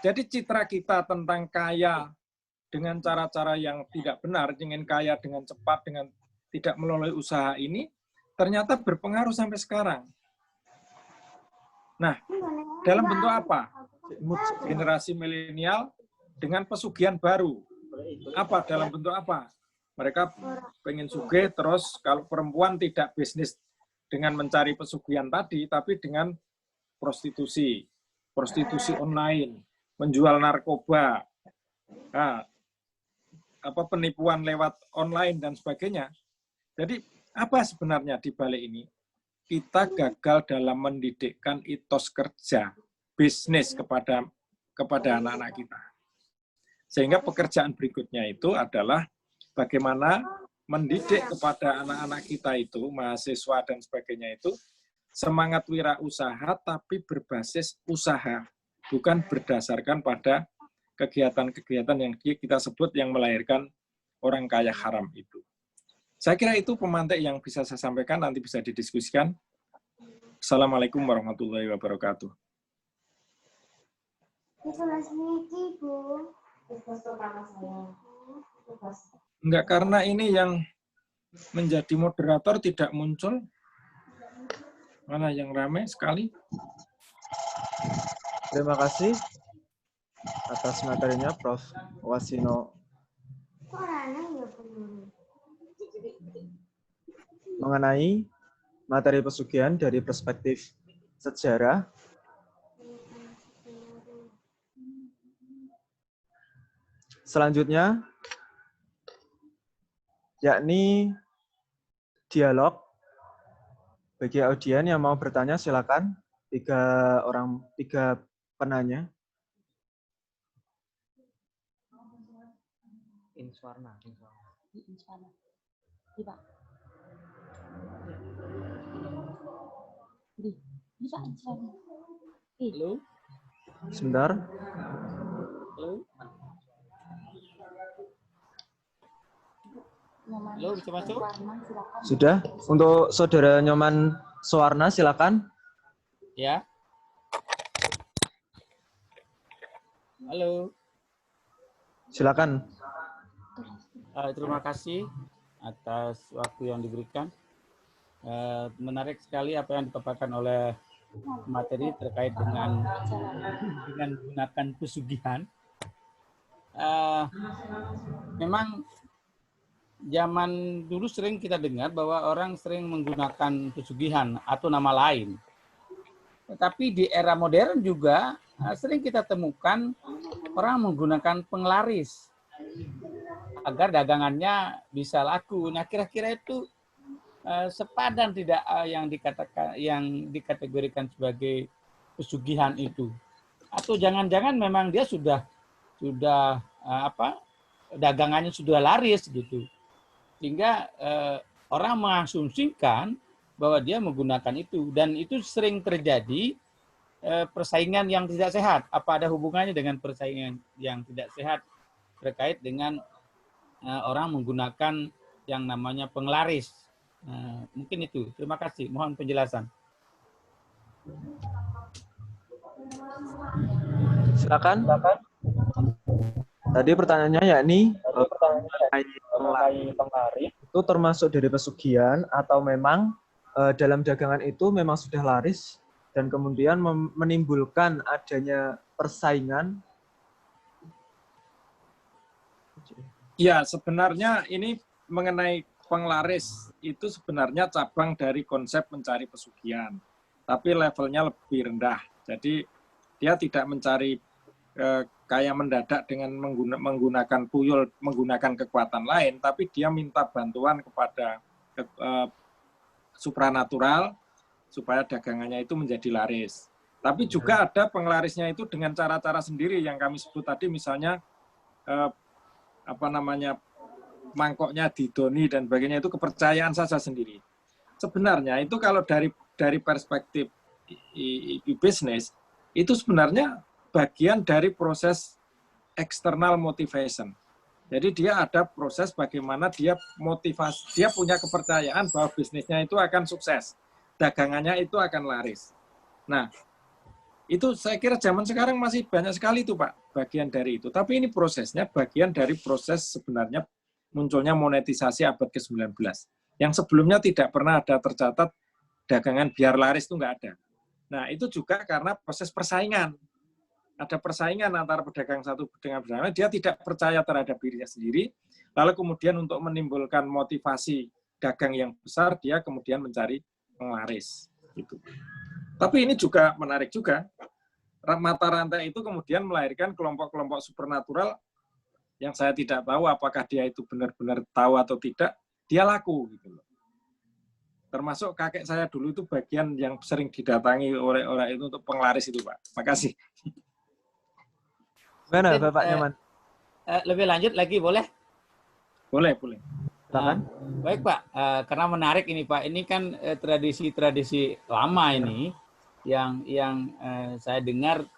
Jadi citra kita tentang kaya dengan cara-cara yang tidak benar, ingin kaya dengan cepat, dengan tidak melalui usaha ini, ternyata berpengaruh sampai sekarang. Nah, dalam bentuk apa? Generasi milenial dengan pesugihan baru. Apa? Dalam bentuk apa? Mereka pengen sugih, terus kalau perempuan tidak bisnis dengan mencari pesugihan tadi, tapi dengan prostitusi online, menjual narkoba, nah, penipuan lewat online dan sebagainya. Jadi apa sebenarnya di balik ini? Kita gagal dalam mendidikkan etos kerja, bisnis kepada anak-anak kita. Sehingga pekerjaan berikutnya itu adalah bagaimana mendidik kepada anak-anak kita itu, mahasiswa dan sebagainya itu, semangat wirausaha tapi berbasis usaha, bukan berdasarkan pada kegiatan-kegiatan yang kita sebut yang melahirkan orang kaya haram itu. Saya kira itu pemantik yang bisa saya sampaikan, nanti bisa didiskusikan. Assalamualaikum warahmatullahi wabarakatuh. Enggak, karena ini yang menjadi moderator tidak muncul. Mana yang ramai sekali. Terima kasih atas materinya Prof. Wasino. Mengenai materi pesugihan dari perspektif sejarah, selanjutnya yakni dialog. Bagi audien yang mau bertanya silakan, tiga penanya. Inswarna. Halo. Sebentar. Halo. Halo, bisa masuk? Sudah. Untuk Saudara Nyoman Suwarna, silakan. Ya. Halo. Silakan. Terima kasih atas waktu yang diberikan. Menarik sekali apa yang dipaparkan oleh materi terkait dengan menggunakan pesugihan. Memang zaman dulu sering kita dengar bahwa orang sering menggunakan pesugihan atau nama lain. Tetapi di era modern juga sering kita temukan orang menggunakan penglaris agar dagangannya bisa laku. Nah, kira-kira itu sepadan tidak yang dikategorikan sebagai pesugihan itu? Atau jangan-jangan memang dia sudah dagangannya sudah laris gitu. Sehingga orang mengasumsikan bahwa dia menggunakan itu, dan itu sering terjadi persaingan yang tidak sehat. Apa ada hubungannya dengan persaingan yang tidak sehat terkait dengan orang menggunakan yang namanya penglaris? Mungkin itu. Terima kasih. Mohon penjelasan. Silakan. Tadi pertanyaannya yakni penglaris itu termasuk dari pesugihan atau memang dalam dagangan itu memang sudah laris dan kemudian menimbulkan adanya persaingan? Ya, sebenarnya ini mengenai penglaris itu sebenarnya cabang dari konsep mencari pesugihan, tapi levelnya lebih rendah. Jadi dia tidak mencari kaya mendadak dengan menggunakan tuyul, menggunakan kekuatan lain, tapi dia minta bantuan kepada supranatural supaya dagangannya itu menjadi laris. Tapi juga ada penglarisnya itu dengan cara-cara sendiri yang kami sebut tadi, misalnya mangkoknya didoni dan sebagainya, itu kepercayaan saja sendiri. Sebenarnya itu kalau dari perspektif bisnis itu sebenarnya bagian dari proses external motivation. Jadi dia ada proses bagaimana dia motivasi, dia punya kepercayaan bahwa bisnisnya itu akan sukses, dagangannya itu akan laris. Nah, Itu saya kira zaman sekarang masih banyak sekali itu Pak, bagian dari itu. Tapi ini prosesnya bagian dari proses sebenarnya munculnya monetisasi abad ke-19. Yang sebelumnya tidak pernah ada tercatat dagangan biar laris itu nggak ada. Nah itu juga karena proses persaingan. Ada persaingan antara pedagang satu dengan pedagang lain, dia tidak percaya terhadap dirinya sendiri, lalu kemudian untuk menimbulkan motivasi dagang yang besar, dia kemudian mencari penglaris. Gitu. Tapi ini juga menarik juga, mata rantai itu kemudian melahirkan kelompok-kelompok supernatural yang saya tidak tahu apakah dia itu benar-benar tahu atau tidak, dia laku. Gitu loh. Termasuk kakek saya dulu itu bagian yang sering didatangi oleh orang itu untuk penglaris itu Pak. Makasih. Mana Bapak Nyoman? Lebih lanjut lagi boleh? Boleh, boleh. Baik Pak, karena menarik ini Pak, ini kan tradisi-tradisi lama ini yang saya dengar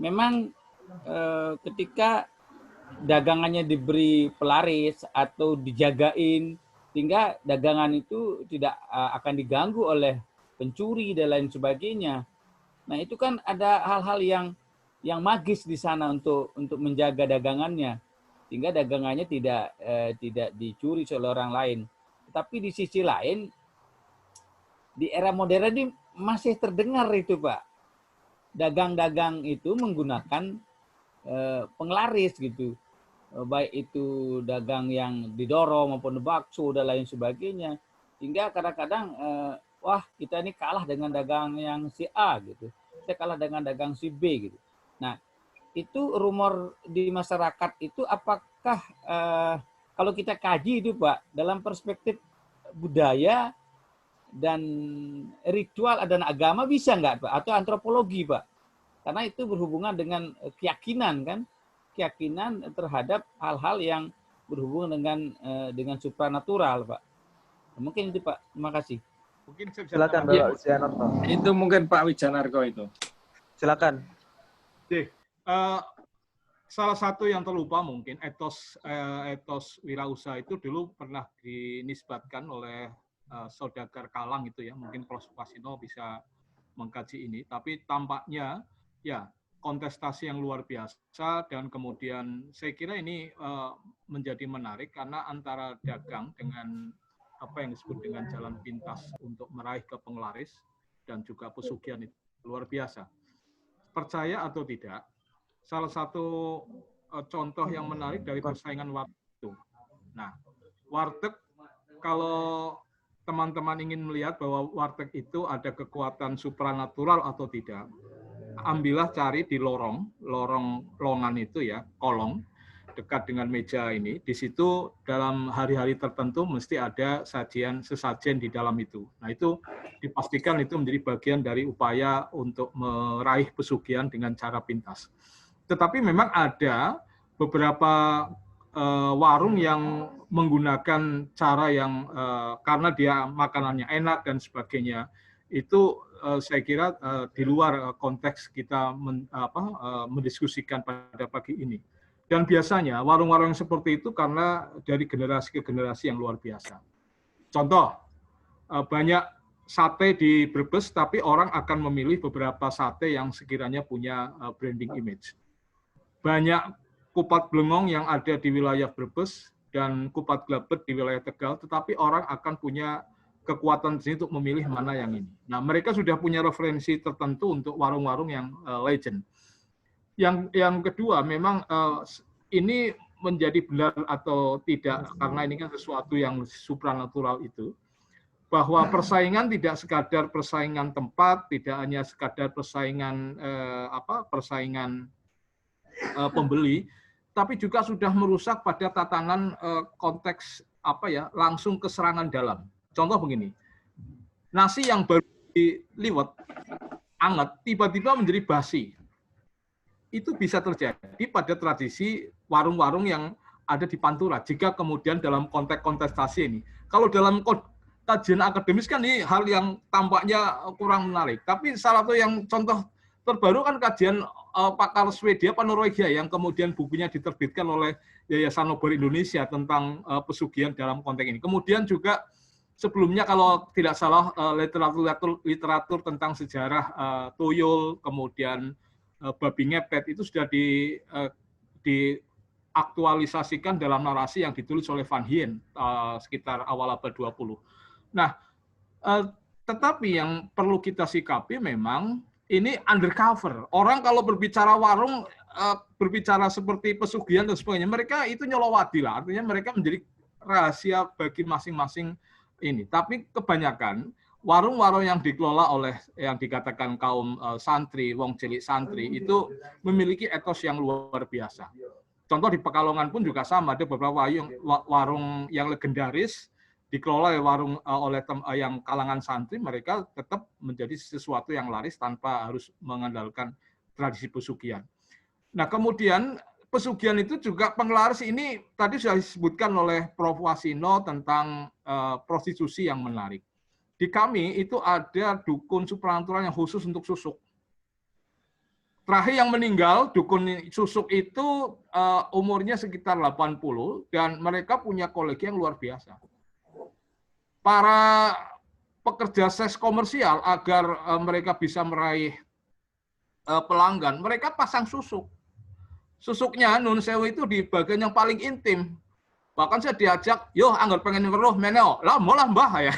memang ketika dagangannya diberi pelaris atau dijagain sehingga dagangan itu tidak akan diganggu oleh pencuri dan lain sebagainya. Nah itu kan ada hal-hal yang magis di sana untuk menjaga dagangannya sehingga dagangannya tidak dicuri oleh orang lain. Tapi di sisi lain di era modern ini masih terdengar itu Pak, dagang-dagang itu menggunakan penglaris gitu, baik itu dagang yang didorong maupun bakso dan lain sebagainya, hingga kadang-kadang wah kita ini kalah dengan dagang yang si A gitu, kita kalah dengan dagang si B gitu. Nah itu rumor di masyarakat itu apakah kalau kita kaji itu Pak dalam perspektif budaya dan ritual dan agama bisa nggak Pak? Atau antropologi Pak? Karena itu berhubungan dengan keyakinan kan, keyakinan terhadap hal-hal yang berhubungan dengan supranatural Pak. Mungkin itu Pak. Terima kasih. Mungkin saya bisa Silakan Bapak Wijanarko. Itu mungkin Pak Wijanarko itu. Silakan. Salah satu yang terlupa mungkin etos wirausaha itu dulu pernah dinisbatkan oleh saudagar Kalang itu ya, mungkin Prof. Pasino bisa mengkaji ini, tapi tampaknya ya kontestasi yang luar biasa dan kemudian saya kira ini menjadi menarik karena antara dagang dengan apa yang disebut dengan jalan pintas untuk meraih ke penglaris dan juga pesugihan itu luar biasa. Percaya atau tidak, salah satu contoh yang menarik dari persaingan warteg itu. Nah, warteg kalau teman-teman ingin melihat bahwa warteg itu ada kekuatan supranatural atau tidak, ambillah cari di lowongan itu ya, kolong dekat dengan meja ini. Di situ dalam hari-hari tertentu mesti ada sesajen di dalam itu. Nah itu dipastikan itu menjadi bagian dari upaya untuk meraih pesugihan dengan cara pintas. Tetapi memang ada beberapa warung yang menggunakan cara yang karena dia makanannya enak dan sebagainya, itu saya kira di luar konteks kita mendiskusikan pada pagi ini. Dan biasanya warung-warung seperti itu karena dari generasi ke generasi yang luar biasa. Contoh, banyak sate di Brebes, tapi orang akan memilih beberapa sate yang sekiranya punya branding image. Banyak kupat blengong yang ada di wilayah Brebes dan kupat glabet di wilayah Tegal, tetapi orang akan punya kekuatan di sini untuk memilih mana yang ini. Nah, mereka sudah punya referensi tertentu untuk warung-warung yang legend. Yang kedua, memang ini menjadi benar atau tidak, karena ini kan sesuatu yang supranatural itu, bahwa persaingan tidak sekadar persaingan tempat, tidak hanya sekadar persaingan pembeli, tapi juga sudah merusak pada tatanan konteks langsung ke serangan dalam. Contoh begini, nasi yang baru diliwet, anget, tiba-tiba menjadi basi. Itu bisa terjadi pada tradisi warung-warung yang ada di Pantura, jika kemudian dalam konteks kontestasi ini. Kalau dalam kajian akademis kan ini hal yang tampaknya kurang menarik. Tapi salah satu yang contoh terbaru kan kajian pakar Swedia, Norwegia, yang kemudian bukunya diterbitkan oleh Yayasan Nobel Indonesia tentang pesugihan dalam konteks ini. Kemudian juga sebelumnya kalau tidak salah literatur tentang sejarah tuyul, kemudian babi ngepet itu sudah diaktualisasikan dalam narasi yang ditulis oleh Van Hien sekitar awal abad 20. Nah, tetapi yang perlu kita sikapi memang ini undercover. Orang kalau berbicara warung, berbicara seperti pesugihan dan sebagainya, mereka itu nyolowati lah. Artinya mereka menjadi rahasia bagi masing-masing ini. Tapi kebanyakan warung-warung yang dikelola oleh yang dikatakan kaum santri, wong cilik santri, itu memiliki etos yang luar biasa. Contoh di Pekalongan pun juga sama, ada beberapa warung yang legendaris, dikelola oleh yang kalangan santri, mereka tetap menjadi sesuatu yang laris tanpa harus mengandalkan tradisi pesugihan. Nah, kemudian pesugihan itu juga penglaris ini tadi sudah disebutkan oleh Prof. Wasino tentang prostitusi yang menarik. Di kami itu ada dukun supranatural yang khusus untuk susuk. Terakhir yang meninggal, dukun susuk itu umurnya sekitar 80 dan mereka punya kolegi yang luar biasa. Para pekerja seks komersial agar mereka bisa meraih pelanggan, mereka pasang susuk. Susuknya nun sewu itu di bagian yang paling intim. Bahkan saya diajak, yo anggar pengen weruh meneo, lah molah mbah ya.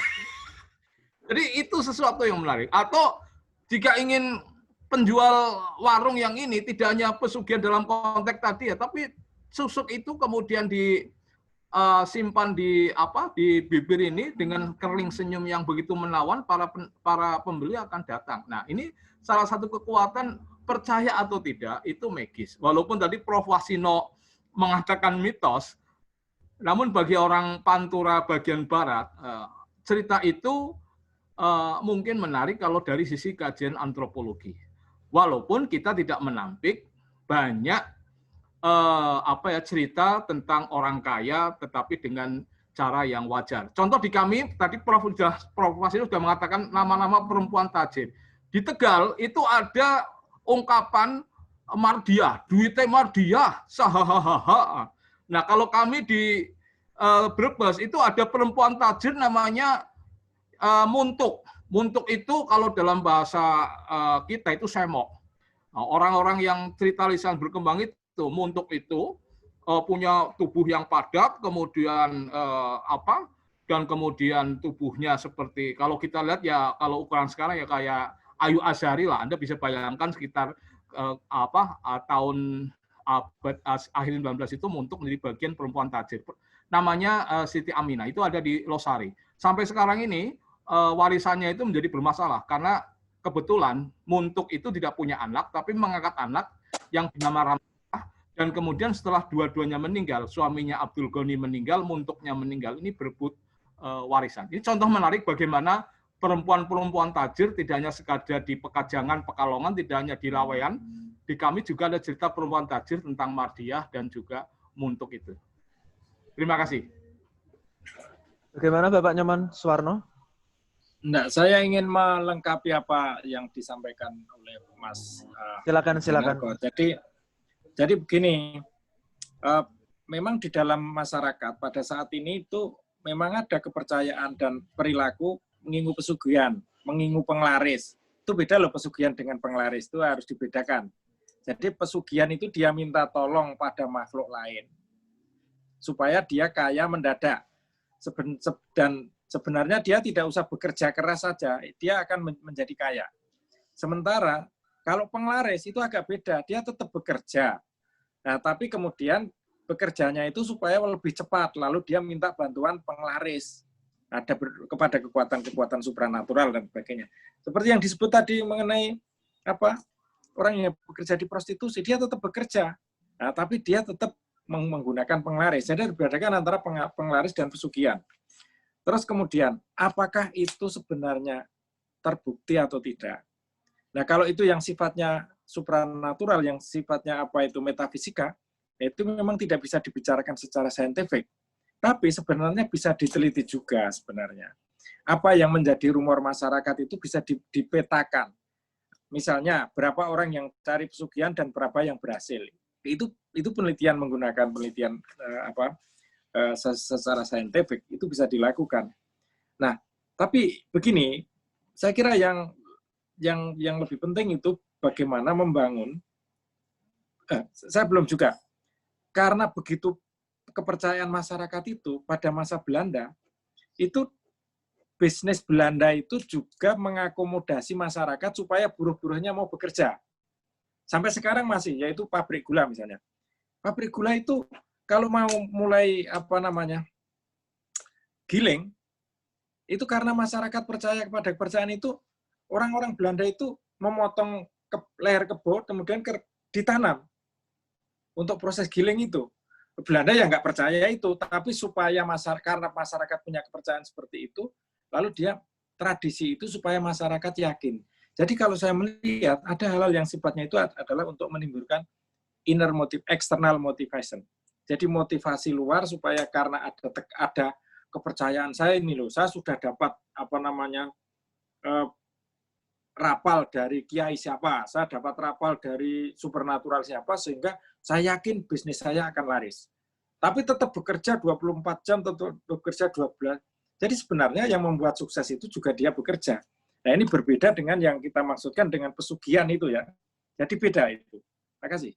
Jadi itu sesuatu yang menarik. Atau jika ingin penjual warung yang ini tidak hanya pesugihan dalam konteks tadi ya, tapi susuk itu kemudian simpan di bibir ini dengan kerling senyum yang begitu menawan, para pembeli akan datang. Nah, ini salah satu kekuatan, percaya atau tidak itu magis. Walaupun tadi Prof. Wasino mengatakan mitos, namun bagi orang Pantura bagian barat, cerita itu mungkin menarik kalau dari sisi kajian antropologi. Walaupun kita tidak menampik banyak cerita tentang orang kaya tetapi dengan cara yang wajar. Contoh di kami tadi Prof. Wasino sudah mengatakan nama-nama perempuan tajir. Di Tegal itu ada ungkapan mardiah, duitnya mardiah, sahahaha. Nah, kalau kami di Brebes itu ada perempuan tajir namanya muntuk. Muntuk itu kalau dalam bahasa kita itu semok. Nah, orang-orang yang cerita lisan berkembang itu muntuk itu punya tubuh yang padat, kemudian dan kemudian tubuhnya seperti kalau kita lihat ya kalau ukuran sekarang ya kayak Ayu Azhari lah, Anda bisa bayangkan sekitar tahun abad akhir 19 itu muntuk menjadi bagian perempuan tajir. Namanya Siti Aminah, itu ada di Losari. Sampai sekarang ini warisannya itu menjadi bermasalah karena kebetulan muntuk itu tidak punya anak, tapi mengangkat anak yang bernama Ramah. Dan kemudian setelah dua-duanya meninggal, suaminya Abdul Ghani meninggal, muntuknya meninggal, ini berebut warisan. Ini contoh menarik bagaimana perempuan-perempuan tajir tidak hanya sekadar di Pekajangan, Pekalongan, tidak hanya di Rawean, di kami juga ada cerita perempuan tajir tentang mardiah dan juga muntuk itu. Terima kasih. Bagaimana Bapak Nyoman Suwarno? Enggak, saya ingin melengkapi apa yang disampaikan oleh Mas. Silakan. Jadi begini, memang di dalam masyarakat pada saat ini itu memang ada kepercayaan dan perilaku mengingu pesugihan, mengingu penglaris. Itu beda loh pesugihan dengan penglaris, itu harus dibedakan. Jadi pesugihan itu dia minta tolong pada makhluk lain supaya dia kaya mendadak. Dan sebenarnya dia tidak usah bekerja keras saja, dia akan menjadi kaya. Sementara kalau penglaris itu agak beda, dia tetap bekerja. Nah, tapi kemudian bekerjanya itu supaya lebih cepat, lalu dia minta bantuan penglaris. Ada kepada kekuatan-kekuatan supranatural dan sebagainya. Seperti yang disebut tadi mengenai orang yang bekerja di prostitusi, dia tetap bekerja. Nah, tapi dia tetap menggunakan penglaris. Jadi dibedakan antara penglaris dan pesugihan. Terus kemudian, apakah itu sebenarnya terbukti atau tidak? Nah, kalau itu yang sifatnya supranatural, yang sifatnya metafisika, itu memang tidak bisa dibicarakan secara saintifik. Tapi sebenarnya bisa diteliti juga sebenarnya. Apa yang menjadi rumor masyarakat itu bisa dipetakan. Misalnya, berapa orang yang cari pesugihan dan berapa yang berhasil. Itu penelitian menggunakan penelitian secara saintifik, itu bisa dilakukan. Nah, tapi begini, saya kira yang lebih penting itu bagaimana membangun. Saya belum juga, karena begitu kepercayaan masyarakat itu pada masa Belanda itu bisnis Belanda itu juga mengakomodasi masyarakat supaya buruh-buruhnya mau bekerja. Sampai sekarang masih, yaitu pabrik gula misalnya. Pabrik gula itu kalau mau mulai giling, itu karena masyarakat percaya kepada kepercayaan itu, orang-orang Belanda itu memotong leher kebo, kemudian ditanam untuk proses giling itu. Belanda ya nggak percaya itu, tapi supaya karena masyarakat punya kepercayaan seperti itu, lalu dia tradisi itu supaya masyarakat yakin. Jadi kalau saya melihat ada hal-hal yang sifatnya itu adalah untuk menimbulkan inner motive, external motivation. Jadi motivasi luar supaya karena ada kepercayaan saya ini loh, saya sudah dapat rapal dari kiai siapa, saya dapat rapal dari supernatural siapa, sehingga saya yakin bisnis saya akan laris. Tapi tetap bekerja 24 jam, tetap bekerja 12. Jadi sebenarnya yang membuat sukses itu juga dia bekerja. Nah ini berbeda dengan yang kita maksudkan dengan pesugihan itu ya. Jadi beda itu. Terima kasih.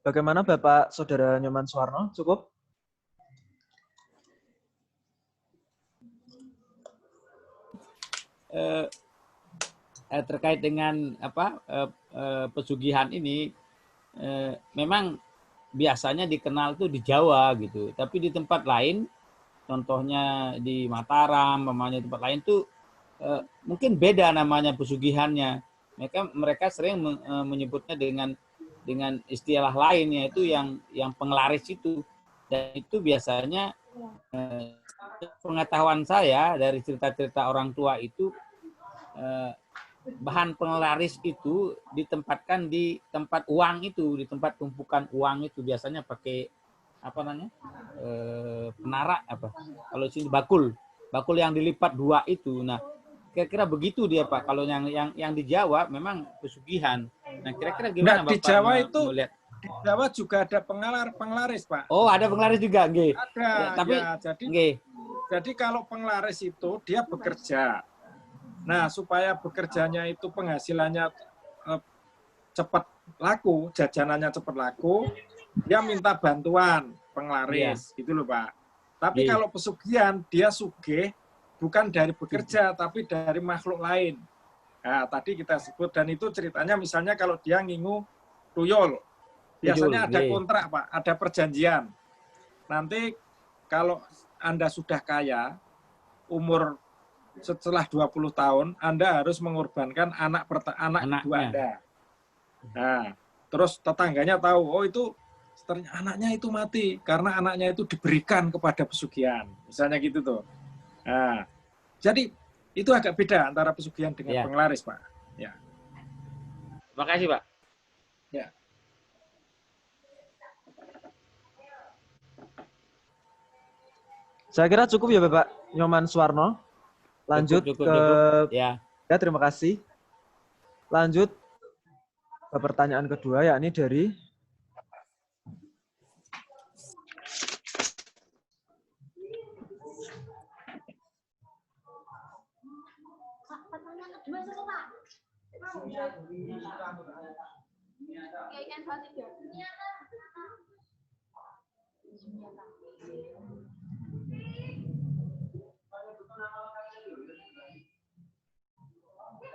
Bagaimana Bapak Saudara Nyoman Suwarno? Cukup? Terkait dengan pesugihan ini, memang biasanya dikenal tuh di Jawa gitu, tapi di tempat lain, contohnya di Mataram, tempat lain tuh mungkin beda namanya pesugihannya. Mereka sering menyebutnya dengan istilah lain, yaitu yang penglaris itu, dan itu biasanya pengetahuan saya dari cerita-cerita orang tua itu, bahan penglaris itu ditempatkan di tempat uang itu, di tempat tumpukan uang itu, biasanya pakai penarak kalau sini bakul yang dilipat dua itu. Nah, kira-kira begitu dia Pak. Kalau yang di Jawa memang pesugihan. Nah, kira-kira gimana Bapak di Jawa itu melihat? Di Jawa juga ada penglaris, Pak. Oh, ada penglaris juga, nggih. Ada, ya, tapi ya. Jadi kalau penglaris itu dia bekerja. Nah, supaya bekerjanya itu penghasilannya cepat laku, jajanannya cepat laku, dia minta bantuan penglaris, gitu loh, Pak. Tapi kalau pesugihan, dia sugih bukan dari bekerja, tapi dari makhluk lain. Nah, tadi kita sebut, dan itu ceritanya misalnya kalau dia ngingu tuyul, biasanya ada kontrak, Pak, ada perjanjian. Nanti kalau Anda sudah kaya, umur setelah 20 tahun, Anda harus mengorbankan anak ibu Anda. Nah, terus tetangganya tahu, oh itu anaknya itu mati, karena anaknya itu diberikan kepada pesugihan. Misalnya gitu tuh. Nah, jadi itu agak beda antara pesugihan dengan penglaris, Pak. Ya. Terima kasih, Pak. Ya. Saya kira cukup ya Bapak Nyoman Suwarno. Lanjut cukup. Ya, terima kasih. Lanjut ke pertanyaan kedua, yakni dari pertanyaan kedua siapa, Pak?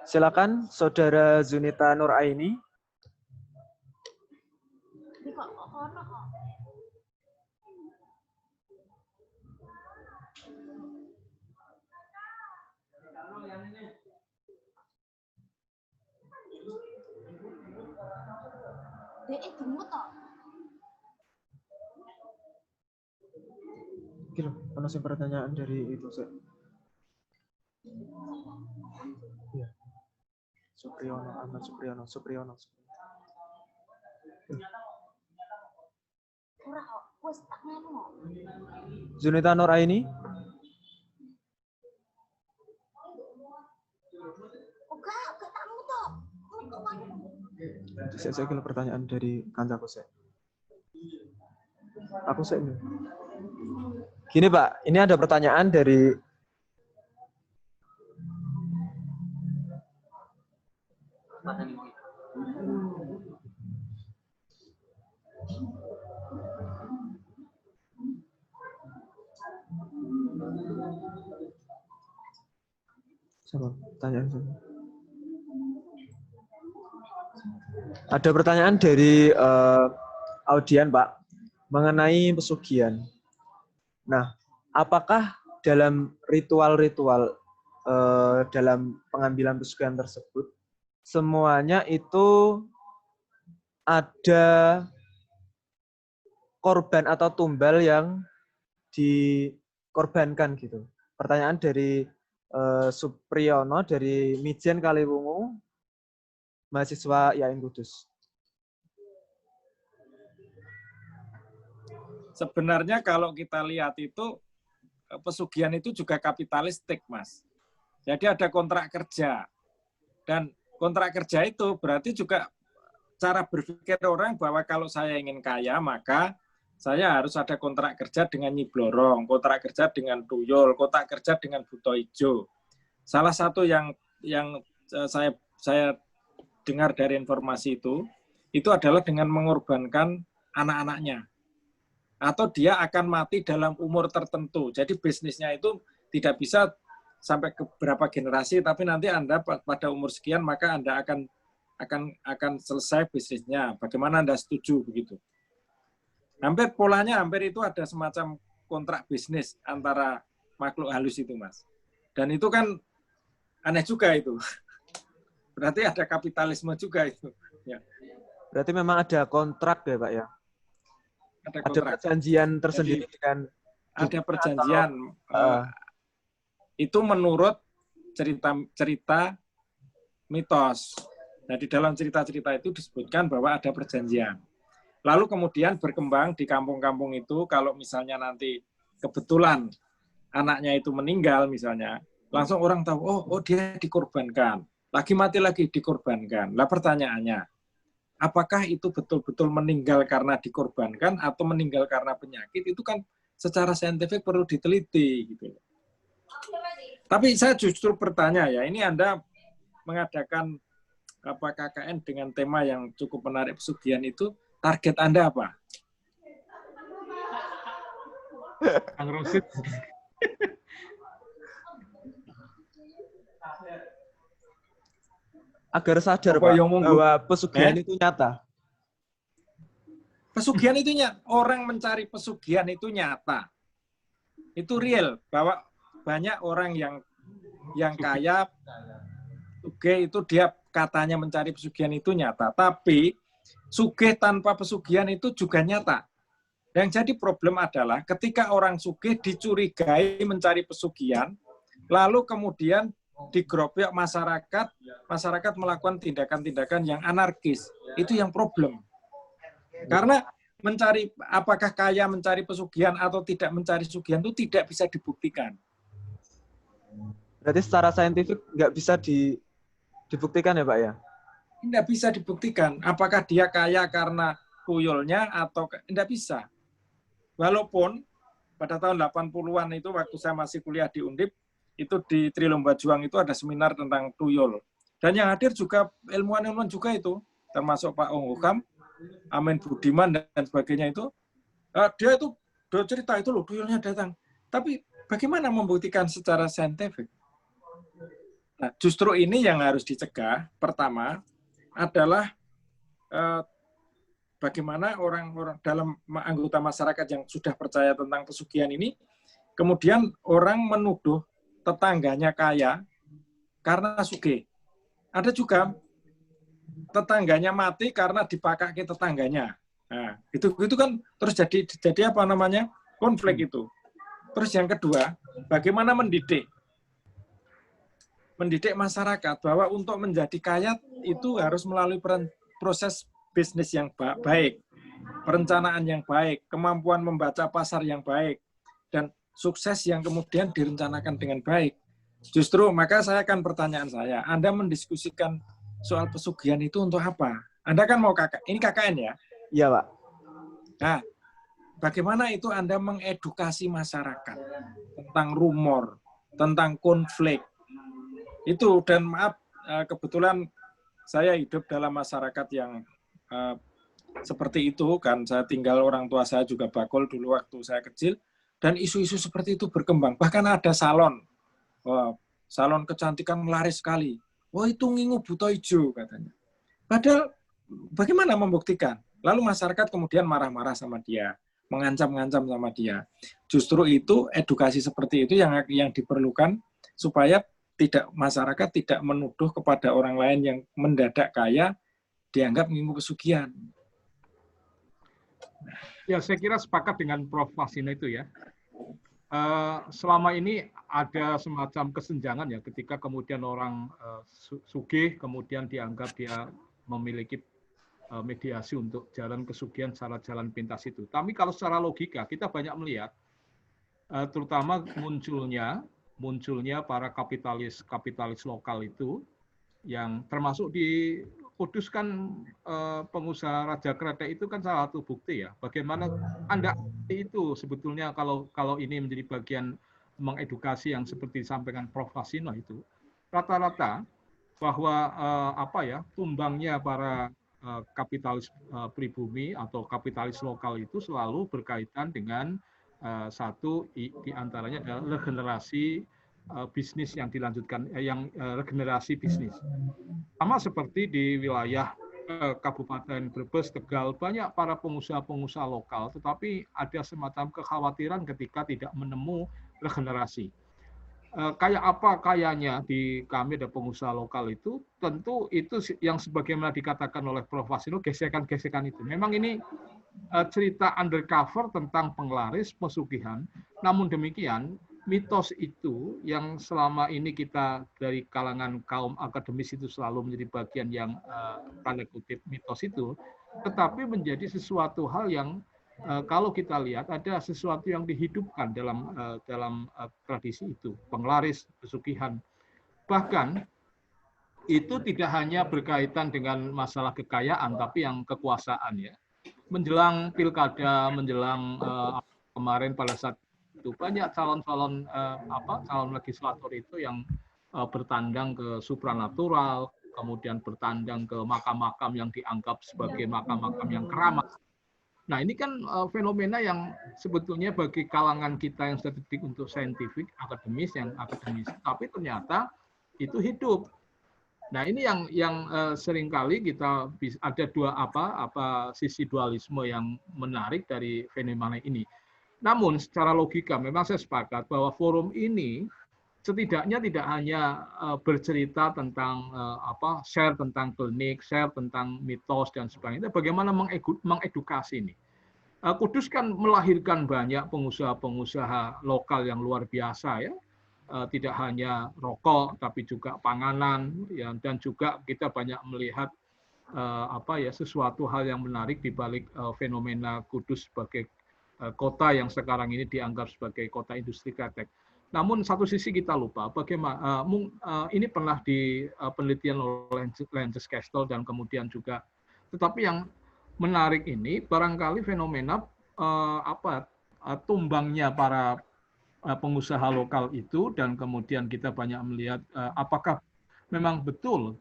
Silakan Saudara Zunita Nuraini. Kilo, mana sih pertanyaan dari itu, Sek? Iya. Supriyono, Ahmad Supriyono. Zunita Nuraini. Saya kira pertanyaan dari kancaku, Sek. Aku sih ini. Gini Pak, ini ada pertanyaan dari siapa? Pertanyaan siapa? Ada pertanyaan dari audien Pak mengenai pesugihan. Nah, apakah dalam ritual-ritual dalam pengambilan pesugihan tersebut semuanya itu ada korban atau tumbal yang dikorbankan gitu? Pertanyaan dari Supriyono dari Mijen Kaliwungu, mahasiswa IAIN Kudus. Sebenarnya kalau kita lihat itu, pesugihan itu juga kapitalistik, Mas. Jadi ada kontrak kerja. Dan kontrak kerja itu berarti juga cara berpikir orang bahwa kalau saya ingin kaya, maka saya harus ada kontrak kerja dengan Nyi Blorong, kontrak kerja dengan Tuyul, kontrak kerja dengan Buto Ijo. Salah satu yang saya dengar dari informasi itu adalah dengan mengorbankan anak-anaknya. Atau dia akan mati dalam umur tertentu. Jadi bisnisnya itu tidak bisa sampai ke berapa generasi, tapi nanti Anda pada umur sekian maka Anda akan selesai bisnisnya. Bagaimana Anda setuju begitu? Hampir polanya itu ada semacam kontrak bisnis antara makhluk halus itu, Mas. Dan itu kan aneh juga itu. Berarti ada kapitalisme juga itu. Ya. Berarti memang ada kontrak ya Pak ya? Ada perjanjian tersendiri. Jadi, dengan ada perjanjian. Itu menurut cerita mitos. Nah, di dalam cerita-cerita itu disebutkan bahwa ada perjanjian. Lalu kemudian berkembang di kampung-kampung itu, kalau misalnya nanti kebetulan anaknya itu meninggal misalnya, langsung orang tahu, oh dia dikorbankan. Lagi mati lagi dikorbankan. Lah pertanyaannya, apakah itu betul-betul meninggal karena dikorbankan atau meninggal karena penyakit? Itu kan secara saintifik perlu diteliti gitu. Tapi saya justru bertanya ya, ini Anda mengadakan KKN dengan tema yang cukup menarik pesugihan itu, target Anda apa? Kang Rosid. Agar sadar Pak, bahwa pesugihan itu nyata. Pesugihan itu nyata. Orang mencari pesugihan itu nyata. Itu real. Bahwa banyak orang yang kaya, sugih itu dia katanya mencari pesugihan itu nyata. Tapi sugih tanpa pesugihan itu juga nyata. Yang jadi problem adalah ketika orang sugih dicurigai mencari pesugihan, lalu kemudian digerobyok masyarakat melakukan tindakan-tindakan yang anarkis. Itu yang problem. Karena apakah kaya mencari pesugihan atau tidak mencari pesugihan itu tidak bisa dibuktikan. Berarti secara saintifik nggak bisa dibuktikan ya Pak ya? Tidak bisa dibuktikan. Apakah dia kaya karena tuyulnya atau tidak bisa. Walaupun pada tahun 80-an itu waktu saya masih kuliah di Undip, itu di Trilomba Juang itu ada seminar tentang tuyul. Dan yang hadir juga ilmuwan-ilmuwan juga itu, termasuk Pak Ongokam, Amin Budiman, dan sebagainya itu. Dia cerita itu loh, tuyulnya datang. Tapi bagaimana membuktikan secara saintifik? Nah, justru ini yang harus dicegah. Pertama adalah bagaimana orang-orang dalam anggota masyarakat yang sudah percaya tentang pesugihan ini, kemudian orang menuduh tetangganya kaya karena sugih. Ada juga tetangganya mati karena dipakake tetangganya. Nah, itu kan terus jadi apa namanya? Konflik itu. Terus yang kedua, bagaimana mendidik masyarakat bahwa untuk menjadi kaya itu harus melalui proses bisnis yang baik, perencanaan yang baik, kemampuan membaca pasar yang baik, dan sukses yang kemudian direncanakan dengan baik. Justru maka pertanyaan saya, Anda mendiskusikan soal pesugihan itu untuk apa? Anda kan mau ini KKN ya? Iya Pak. Nah, bagaimana itu Anda mengedukasi masyarakat tentang rumor, tentang konflik. Itu, dan maaf, kebetulan saya hidup dalam masyarakat yang seperti itu, kan saya tinggal, orang tua saya juga bakul dulu waktu saya kecil, dan isu-isu seperti itu berkembang. Bahkan ada salon, salon kecantikan laris sekali. Wah, itu ngingu buta hijau katanya. Padahal bagaimana membuktikan? Lalu masyarakat kemudian marah-marah sama dia, mengancam-ngancam sama dia. Justru itu edukasi seperti itu yang diperlukan supaya masyarakat tidak menuduh kepada orang lain yang mendadak kaya dianggap ngingu pesugihan. Ya, saya kira sepakat dengan Prof. Fasino itu ya. Selama ini ada semacam kesenjangan ya, ketika kemudian orang sugih, kemudian dianggap dia memiliki mediasi untuk jalan kesugihan secara jalan pintas itu. Tapi kalau secara logika, kita banyak melihat, terutama munculnya para kapitalis lokal itu, yang termasuk di Kudus kan pengusaha Raja Kretek itu kan salah satu bukti ya. Bagaimana Anda itu sebetulnya kalau ini menjadi bagian mengedukasi yang seperti disampaikan Prof. Fasino itu, rata-rata bahwa tumbangnya para kapitalis pribumi atau kapitalis lokal itu selalu berkaitan dengan satu di antaranya adalah regenerasi bisnis yang dilanjutkan, regenerasi bisnis. Sama seperti di wilayah Kabupaten Brebes, Tegal, banyak para pengusaha-pengusaha lokal, tetapi ada semacam kekhawatiran ketika tidak menemu regenerasi. Kayak apa kayanya di kami ada pengusaha lokal itu, tentu itu yang sebagaimana dikatakan oleh Prof. Fasino, gesekan-gesekan itu. Memang ini cerita undercover tentang penglaris, pesugihan, namun demikian, mitos itu yang selama ini kita dari kalangan kaum akademis itu selalu menjadi bagian yang tanda kutip mitos itu, tetapi menjadi sesuatu hal yang kalau kita lihat ada sesuatu yang dihidupkan dalam tradisi itu, penglaris, pesugihan. Bahkan itu tidak hanya berkaitan dengan masalah kekayaan, tapi yang kekuasaan ya. Menjelang pilkada, menjelang kemarin pada saat itu banyak calon legislator itu yang bertandang ke supranatural, kemudian bertandang ke makam-makam yang dianggap sebagai makam-makam yang keramat. Nah, ini kan fenomena yang sebetulnya bagi kalangan kita yang statistik untuk saintifik, akademis, tapi ternyata itu hidup. Nah, ini yang seringkali kita ada dua sisi dualisme yang menarik dari fenomena ini. Namun secara logika memang saya sepakat bahwa forum ini setidaknya tidak hanya bercerita tentang share tentang klinik, share tentang mitos dan sebagainya. Bagaimana mengedukasi ini? Kudus kan melahirkan banyak pengusaha-pengusaha lokal yang luar biasa ya. Tidak hanya rokok tapi juga panganan ya, dan juga kita banyak melihat sesuatu hal yang menarik di balik fenomena Kudus sebagai kota yang sekarang ini dianggap sebagai kota industri kretek. Namun satu sisi kita lupa bagaimana ini pernah di penelitian oleh Lances Castle dan kemudian juga, tetapi yang menarik ini barangkali fenomena tumbangnya para pengusaha lokal itu, dan kemudian kita banyak melihat apakah memang betul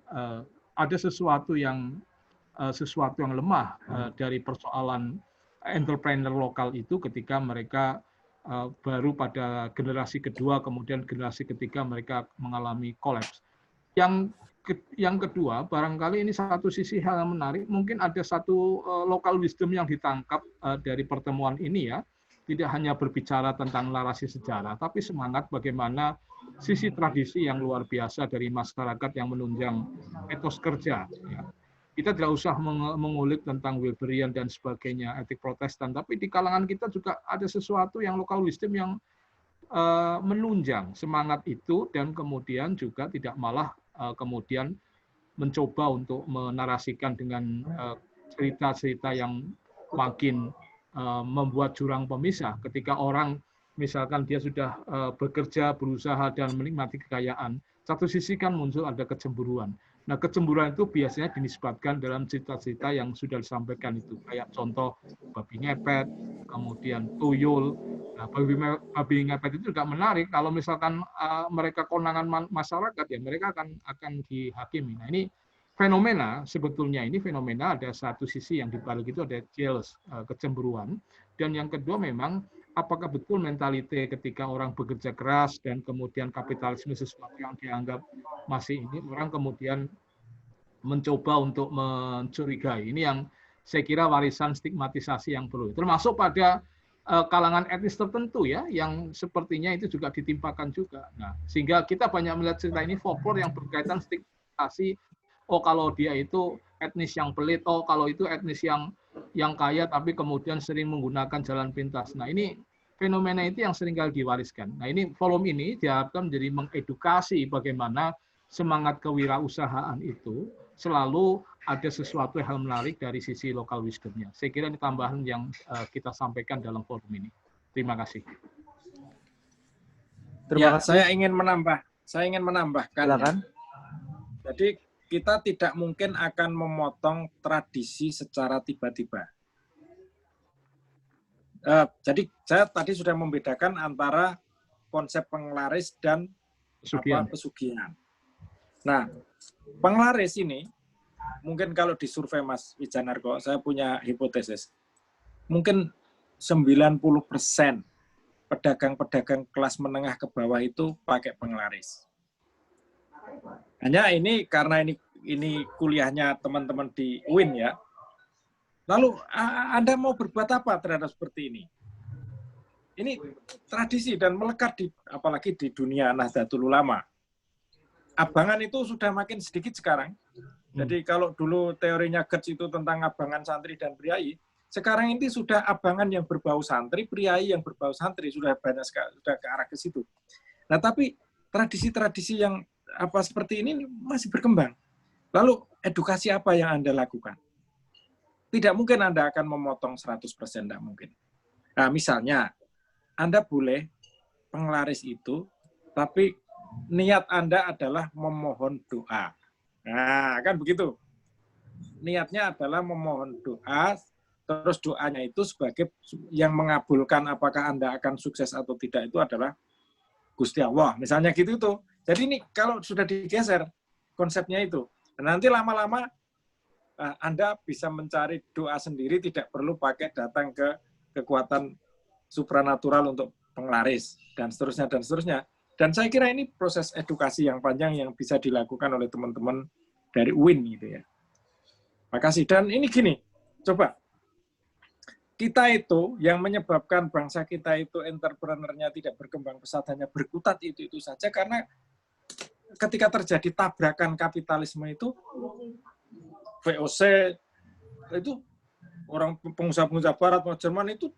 ada sesuatu yang lemah dari persoalan entrepreneur lokal itu ketika mereka baru pada generasi kedua, kemudian generasi ketiga mereka mengalami kolaps. Yang kedua, barangkali ini satu sisi hal yang menarik, mungkin ada satu local wisdom yang ditangkap dari pertemuan ini ya, tidak hanya berbicara tentang narasi sejarah, tapi semangat bagaimana sisi tradisi yang luar biasa dari masyarakat yang menunjang etos kerja. Ya. Kita tidak usah mengulik tentang Weberian dan sebagainya, etik Protestan, tapi di kalangan kita juga ada sesuatu yang local wisdom yang menunjang semangat itu, dan kemudian juga tidak malah kemudian mencoba untuk menarasikan dengan cerita-cerita yang makin membuat jurang pemisah. Ketika orang misalkan dia sudah bekerja, berusaha, dan menikmati kekayaan, satu sisi kan muncul ada kecemburuan. Nah, kecemburuan itu biasanya dinisbatkan dalam cerita-cerita yang sudah disampaikan itu. Kayak contoh babi ngepet, kemudian tuyul. Nah, babi ngepet itu juga menarik. Kalau misalkan mereka konangan masyarakat, ya mereka akan dihakimi. Nah, ini fenomena, sebetulnya ini fenomena ada satu sisi yang dibalik itu ada jealous, kecemburuan. Dan yang kedua memang apakah betul mentalite ketika orang bekerja keras dan kemudian kapitalisme sesuatu yang dianggap masih ini, orang kemudian mencoba untuk mencurigai. Ini yang saya kira warisan stigmatisasi yang perlu. Termasuk pada kalangan etnis tertentu ya, yang sepertinya itu juga ditimpakan juga. Nah, sehingga kita banyak melihat cerita ini folklore yang berkaitan stigmatisasi. Oh, kalau dia itu etnis yang pelit, oh kalau itu etnis yang kaya tapi kemudian sering menggunakan jalan pintas. Nah, ini fenomena itu yang seringkali diwariskan. Nah, ini volume ini diharapkan menjadi mengedukasi bagaimana semangat kewirausahaan itu selalu ada sesuatu hal menarik dari sisi local wisdomnya. Saya kira ini tambahan yang kita sampaikan dalam forum ini. Terima kasih. Ya, saya ingin menambahkan. Silakan. Jadi kita tidak mungkin akan memotong tradisi secara tiba-tiba. Jadi saya tadi sudah membedakan antara konsep penglaris dan pesugihan. Nah, penglaris ini mungkin kalau disurvei Mas Wijanarko, saya punya hipotesis. Mungkin 90% pedagang-pedagang kelas menengah ke bawah itu pakai penglaris. Hanya ini karena ini kuliahnya teman-teman di UIN ya. Lalu Anda mau berbuat apa terhadap seperti ini? Ini tradisi dan melekat apalagi di dunia Nahdlatul Ulama. Abangan itu sudah makin sedikit sekarang. Jadi kalau dulu teorinya Gertz itu tentang abangan santri dan priai, sekarang ini sudah abangan yang berbau santri, priai yang berbau santri, sudah banyak sekali, sudah ke arah ke situ. Nah, tapi tradisi-tradisi yang seperti ini masih berkembang. Lalu edukasi apa yang Anda lakukan? Tidak mungkin Anda akan memotong 100%, tidak mungkin. Nah, misalnya, Anda boleh penglaris itu, tapi niat Anda adalah memohon doa. Nah, kan begitu. Niatnya adalah memohon doa, terus doanya itu sebagai yang mengabulkan apakah Anda akan sukses atau tidak itu adalah Gusti Allah. Misalnya gitu tuh. Jadi ini kalau sudah digeser konsepnya itu, nanti lama-lama Anda bisa mencari doa sendiri, tidak perlu pakai datang ke kekuatan supranatural untuk penglaris, dan seterusnya, dan seterusnya. Dan saya kira ini proses edukasi yang panjang yang bisa dilakukan oleh teman-teman dari UIN gitu ya. Makasih. Dan ini gini, coba. Kita itu, yang menyebabkan bangsa kita itu entrepreneurnya tidak berkembang pesat, hanya berkutat itu saja, karena ketika terjadi tabrakan kapitalisme itu, VOC, itu orang pengusaha-pengusaha barat, Jerman itu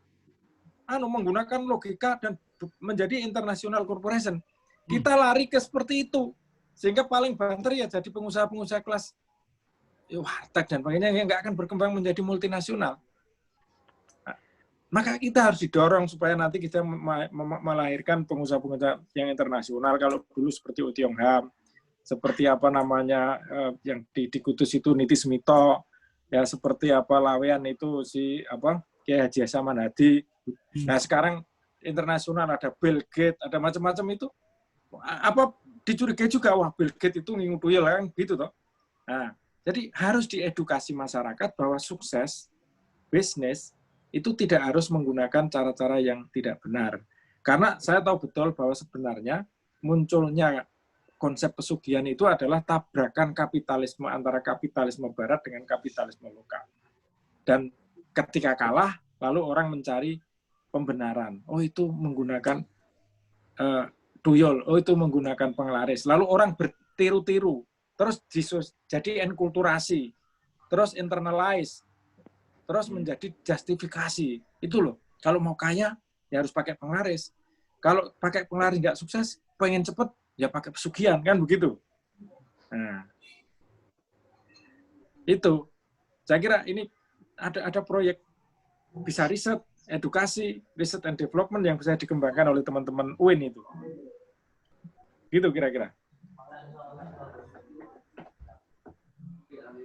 menggunakan logika dan menjadi international corporation. Kita lari ke seperti itu. Sehingga paling banter ya jadi pengusaha-pengusaha kelas warteg dan sebagainya yang nggak akan berkembang menjadi multinasional. Maka kita harus didorong supaya nanti kita melahirkan pengusaha-pengusaha yang internasional. Kalau dulu seperti U Tiong Ham, seperti yang di Kudus itu Niti Smito, ya seperti Lawean itu Kiai Haji Hasaman Hadi. Nah sekarang internasional ada Bill Gates, ada macam-macam itu. Dicurigai juga, wah Bill Gates itu ngingutuyel kan gitu toh. Nah, jadi harus diedukasi masyarakat bahwa sukses bisnis itu tidak harus menggunakan cara-cara yang tidak benar. Karena saya tahu betul bahwa sebenarnya munculnya konsep pesugihan itu adalah tabrakan kapitalisme antara kapitalisme barat dengan kapitalisme lokal. Dan ketika kalah, lalu orang mencari pembenaran. Oh itu menggunakan tuyul, oh itu menggunakan penglaris. Lalu orang bertiru-tiru, terus jadi enkulturasi, terus internalize, terus menjadi justifikasi. Itu loh, kalau mau kaya, ya harus pakai penglaris. Kalau pakai penglaris nggak sukses, pengen cepet, ya pakai pesugihan, kan begitu. Nah, itu. Saya kira ini ada proyek, bisa riset, edukasi, riset and development yang bisa dikembangkan oleh teman-teman UIN itu. Gitu kira-kira.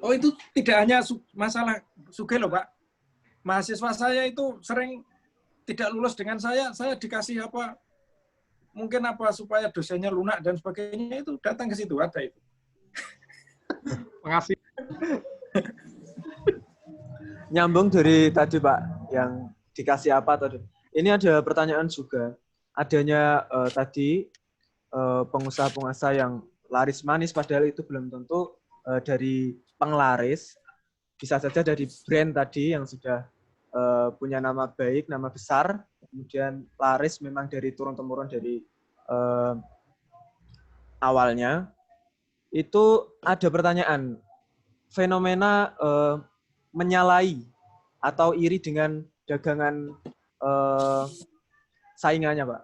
Oh itu tidak hanya masalah sugih loh Pak. Mahasiswa saya itu sering tidak lulus dengan saya dikasih apa, mungkin apa supaya dosennya lunak dan sebagainya, itu datang ke situ, ada itu. Makasih. Nyambung dari tadi Pak, yang dikasih apa tadi. Ini ada pertanyaan juga. Adanya tadi pengusaha-pengusaha yang laris manis, padahal itu belum tentu dari penglaris. Bisa saja dari brand tadi yang sudah punya nama baik, nama besar, kemudian laris memang dari turun-temurun dari awalnya. Itu ada pertanyaan, fenomena menyalahi atau iri dengan dagangan saingannya, Pak.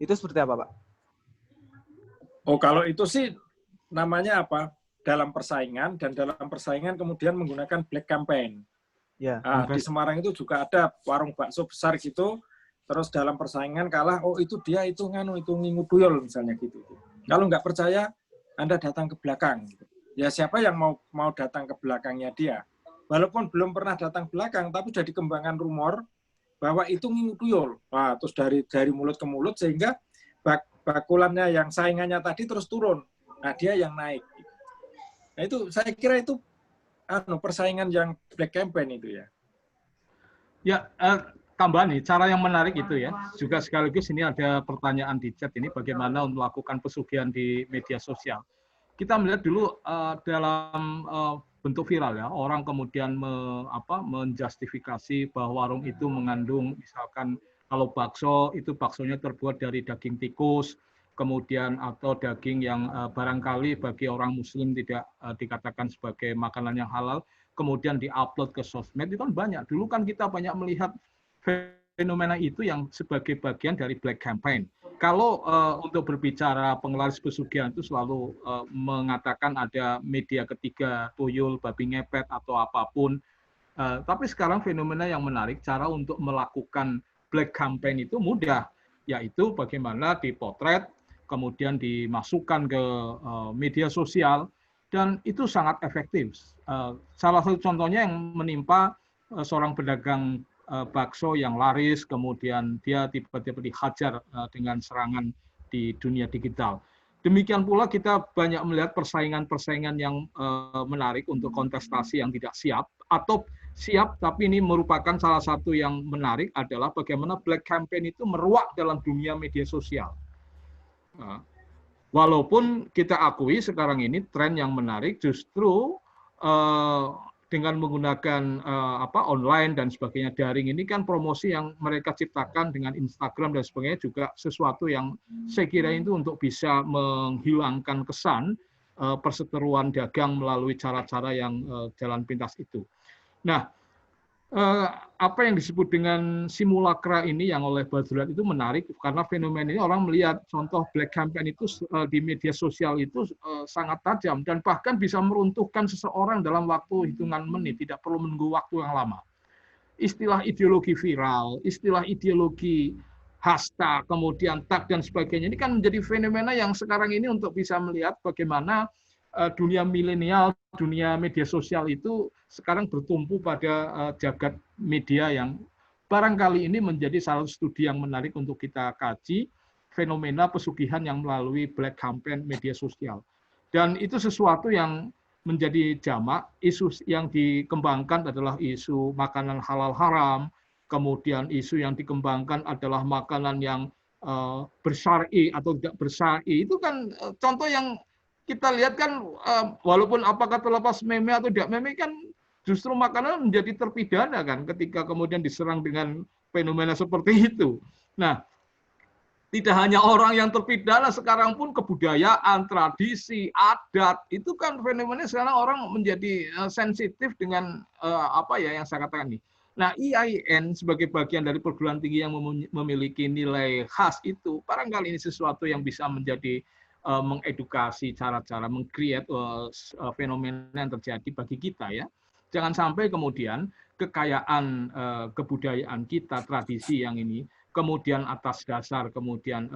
Itu seperti apa, Pak? Oh, kalau itu sih namanya apa? Dalam persaingan, dan dalam persaingan kemudian menggunakan black campaign. Ya. Nah, di Semarang itu juga ada warung bakso besar gitu, terus dalam persaingan kalah, oh itu dia itu ngingu tuyul misalnya gitu. Kalau nggak percaya, Anda datang ke belakang. Ya siapa yang mau datang ke belakangnya dia? Walaupun belum pernah datang belakang, tapi sudah dikembangkan rumor bahwa itu ngingu tuyul. Nah, terus dari mulut ke mulut sehingga bakulannya yang saingannya tadi terus turun. Nah, dia yang naik. Nah, itu saya kira itu persaingan yang black campaign itu ya. Ya, tambahan nih, cara yang menarik itu ya. Juga sekaligus ini ada pertanyaan di chat ini, bagaimana untuk melakukan pesugihan di media sosial. Kita melihat dulu dalam bentuk viral ya, orang kemudian menjustifikasi bahwa warung itu mengandung, misalkan kalau bakso, itu baksonya terbuat dari daging tikus, kemudian atau daging yang barangkali bagi orang muslim tidak dikatakan sebagai makanan yang halal, kemudian diupload ke sosmed, itu kan banyak. Dulu kan kita banyak melihat fenomena itu yang sebagai bagian dari black campaign. Kalau untuk berbicara penglaris pesugihan itu selalu mengatakan ada media ketiga, tuyul, babi ngepet, atau apapun. Tapi sekarang fenomena yang menarik, cara untuk melakukan black campaign itu mudah, yaitu bagaimana dipotret, kemudian dimasukkan ke media sosial, dan itu sangat efektif. Salah satu contohnya yang menimpa seorang pedagang bakso yang laris, kemudian dia tiba-tiba dihajar dengan serangan di dunia digital. Demikian pula kita banyak melihat persaingan-persaingan yang menarik untuk kontestasi yang tidak siap, atau siap tapi ini merupakan salah satu yang menarik adalah bagaimana black campaign itu meruak dalam dunia media sosial. Walaupun kita akui sekarang ini tren yang menarik justru dengan menggunakan online dan sebagainya, daring ini kan promosi yang mereka ciptakan dengan Instagram dan sebagainya juga sesuatu yang saya kira itu untuk bisa menghilangkan kesan perseteruan dagang melalui cara-cara yang jalan pintas itu. Nah, apa yang disebut dengan simulakra ini yang oleh Badrullah itu menarik karena fenomena ini orang melihat contoh black campaign itu di media sosial itu sangat tajam dan bahkan bisa meruntuhkan seseorang dalam waktu hitungan menit, tidak perlu menunggu waktu yang lama. Istilah ideologi viral, istilah ideologi hasta, kemudian tag dan sebagainya ini kan menjadi fenomena yang sekarang ini untuk bisa melihat bagaimana dunia milenial, dunia media sosial itu sekarang bertumpu pada jagat media yang barangkali ini menjadi salah satu studi yang menarik untuk kita kaji, fenomena pesugihan yang melalui black campaign media sosial. Dan itu sesuatu yang menjadi jamak, isu yang dikembangkan adalah isu makanan halal haram, kemudian isu yang dikembangkan adalah makanan yang bersyar'i atau tidak bersyar'i. Itu kan contoh yang kita lihat kan, walaupun apakah terlepas meme atau tidak meme kan justru makanan menjadi terpidana kan ketika kemudian diserang dengan fenomena seperti itu. Nah, tidak hanya orang yang terpidana, sekarang pun kebudayaan, tradisi, adat, itu kan fenomena sekarang orang menjadi sensitif dengan apa ya yang saya katakan ini. Nah, IAIN sebagai bagian dari perguruan tinggi yang memiliki nilai khas itu, barangkali ini sesuatu yang bisa menjadi mengedukasi cara-cara meng-create fenomena yang terjadi bagi kita ya. Jangan sampai kemudian kekayaan kebudayaan kita, tradisi yang ini kemudian atas dasar kemudian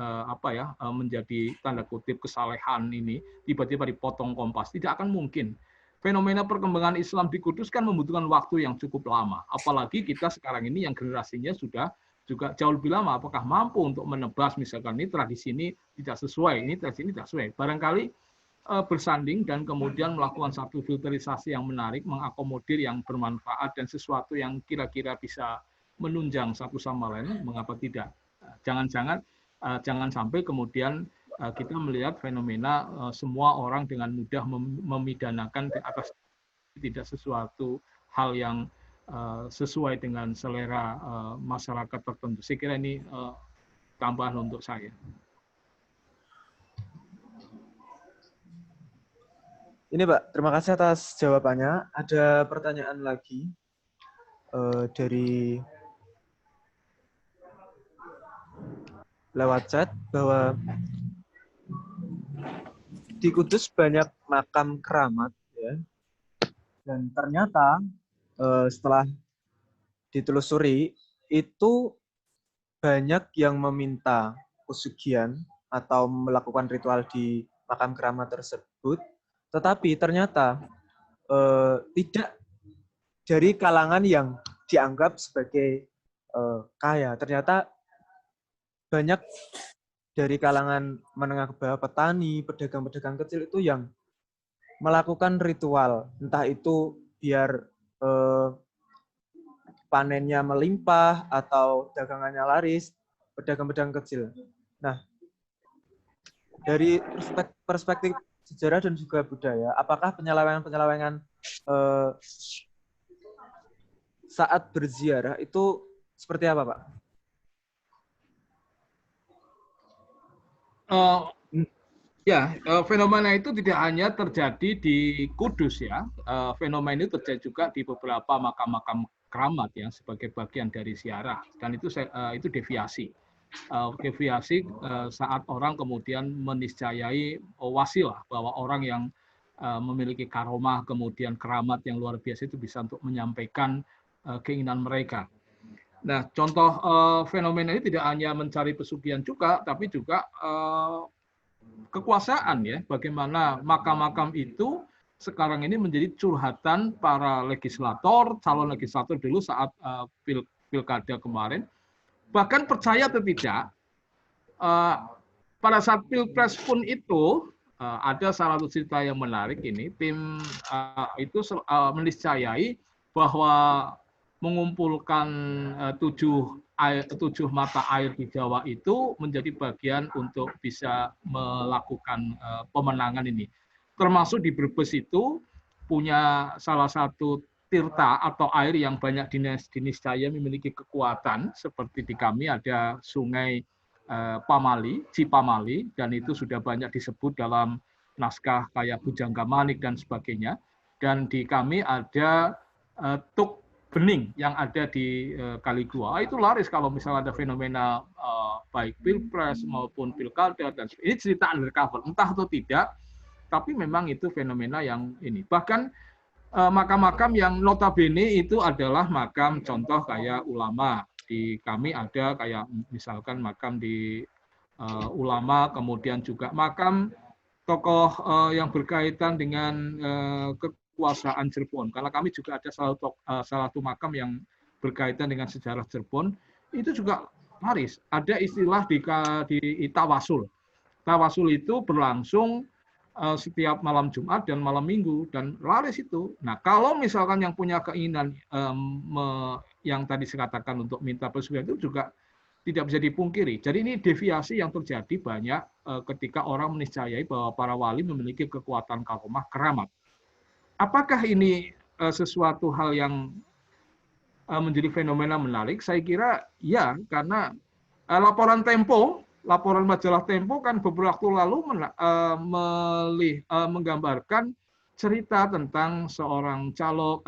menjadi tanda kutip kesalehan ini tiba-tiba dipotong kompas. Tidak akan mungkin. fenomena perkembangan Islam di Kudus kan membutuhkan waktu yang cukup lama. Apalagi kita sekarang ini yang generasinya sudah juga jauh lebih lama. Apakah mampu untuk menebas misalkan ini tradisi ini tidak sesuai, ini tradisi ini tidak sesuai. Barangkali bersanding dan kemudian melakukan satu filterisasi yang menarik, mengakomodir yang bermanfaat dan sesuatu yang kira-kira bisa menunjang satu sama lain, mengapa tidak? Jangan sampai kemudian kita melihat fenomena semua orang dengan mudah memidanakan atas tidak sesuatu hal yang sesuai dengan selera masyarakat tertentu. Saya kira ini tambahan untuk saya. Ini Pak, terima kasih atas jawabannya. Ada pertanyaan lagi dari lewat chat bahwa di Kudus banyak makam keramat, ya. Dan ternyata setelah ditelusuri itu banyak yang meminta pesugihan atau melakukan ritual di makam keramat tersebut, tetapi ternyata tidak dari kalangan yang dianggap sebagai kaya. Ternyata banyak dari kalangan menengah ke bawah, petani, pedagang-pedagang kecil itu yang melakukan ritual, entah itu biar panennya melimpah atau dagangannya laris, pedagang-pedagang kecil. Nah, dari perspektif sejarah dan juga budaya, apakah penyelewengan-penyelewengan saat berziarah itu seperti apa, Pak? Fenomena itu tidak hanya terjadi di Kudus ya. Fenomena ini terjadi juga di beberapa makam-makam keramat ya sebagai bagian dari ziarah dan itu deviasi. Deviasi saat orang kemudian meniscayai wasilah bahwa orang yang memiliki karomah kemudian keramat yang luar biasa itu bisa untuk menyampaikan keinginan mereka. Nah, contoh fenomena ini tidak hanya mencari pesugihan juga, tapi juga kekuasaan ya. Bagaimana makam-makam itu sekarang ini menjadi curhatan para legislator, calon legislator dulu saat pilkada kemarin. Bahkan percaya atau tidak, pada saat pilpres pun itu ada salah satu cerita yang menarik ini. Tim itu meniscayai bahwa mengumpulkan 7 mata air di Jawa itu menjadi bagian untuk bisa melakukan pemenangan ini. Termasuk di Brebes itu punya salah satu tirta atau air yang banyak diniscaya memiliki kekuatan. Seperti di kami ada sungai Pamali, Cipamali, dan itu sudah banyak disebut dalam naskah kayak Bujangga Manik dan sebagainya. Dan di kami ada Tuk Bening yang ada di Kaligua. Itu laris kalau misalnya ada fenomena baik pilpres maupun pilkada dan ini cerita undercover, entah atau tidak, tapi memang itu fenomena yang ini. Bahkan makam-makam yang notabene itu adalah makam contoh kayak ulama. Di kami ada kayak misalkan makam di ulama, kemudian juga makam tokoh yang berkaitan dengan kekuasaan Cirebon. Karena kami juga ada salah satu makam yang berkaitan dengan sejarah Cirebon, itu juga laris. Ada istilah di tawasul. Tawasul itu berlangsung setiap malam Jumat dan malam Minggu dan laris itu. Nah, kalau misalkan yang punya keinginan yang tadi saya katakan untuk minta pesugihan itu juga tidak bisa dipungkiri. Jadi ini deviasi yang terjadi banyak ketika orang meniscayai bahwa para wali memiliki kekuatan karomah keramat. Apakah ini sesuatu hal yang menjadi fenomena menarik? Saya kira ya, karena laporan majalah Tempo kan beberapa waktu lalu menggambarkan cerita tentang seorang caleg,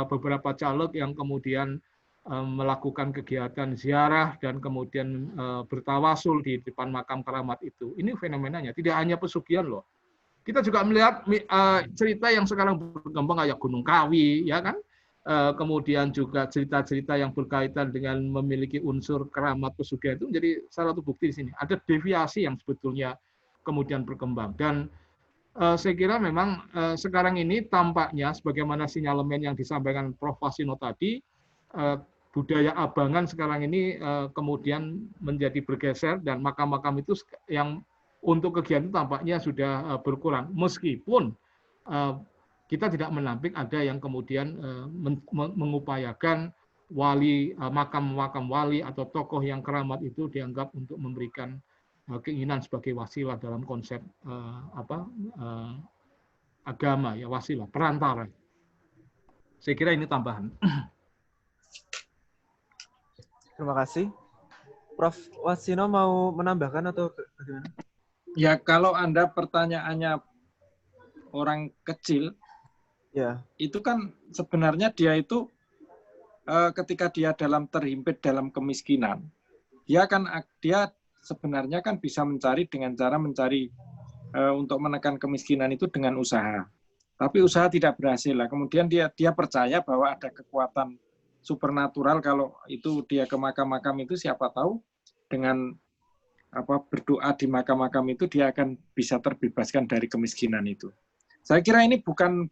beberapa caleg yang kemudian melakukan kegiatan ziarah dan kemudian bertawasul di depan makam keramat itu. Ini fenomenanya, tidak hanya pesugihan loh. Kita juga melihat cerita yang sekarang berkembang kayak Gunung Kawi, ya kan? Kemudian juga cerita-cerita yang berkaitan dengan memiliki unsur keramat pesugihan itu menjadi salah satu bukti di sini. Ada deviasi yang sebetulnya kemudian berkembang. Dan saya kira memang sekarang ini tampaknya sebagaimana sinyalemen yang disampaikan Prof. Wasino tadi, budaya abangan sekarang ini kemudian menjadi bergeser dan makam-makam itu yang untuk kegiatan tampaknya sudah berkurang. Meskipun kita tidak menampik ada yang kemudian mengupayakan wali, makam-makam wali atau tokoh yang keramat itu dianggap untuk memberikan keinginan sebagai wasilah dalam konsep agama, ya, wasilah, perantara. Saya kira ini tambahan. Terima kasih. Prof. Wasino mau menambahkan atau bagaimana? Ya, kalau Anda pertanyaannya orang kecil, Ya. itu kan sebenarnya dia itu ketika dia terhimpit dalam kemiskinan, dia sebenarnya kan bisa mencari dengan cara mencari untuk menekan kemiskinan itu dengan usaha. Tapi usaha tidak berhasil lah. Kemudian dia percaya bahwa ada kekuatan supernatural, kalau itu dia ke makam-makam itu siapa tahu dengan berdoa di makam-makam itu dia akan bisa terbebaskan dari kemiskinan itu. Saya kira ini bukan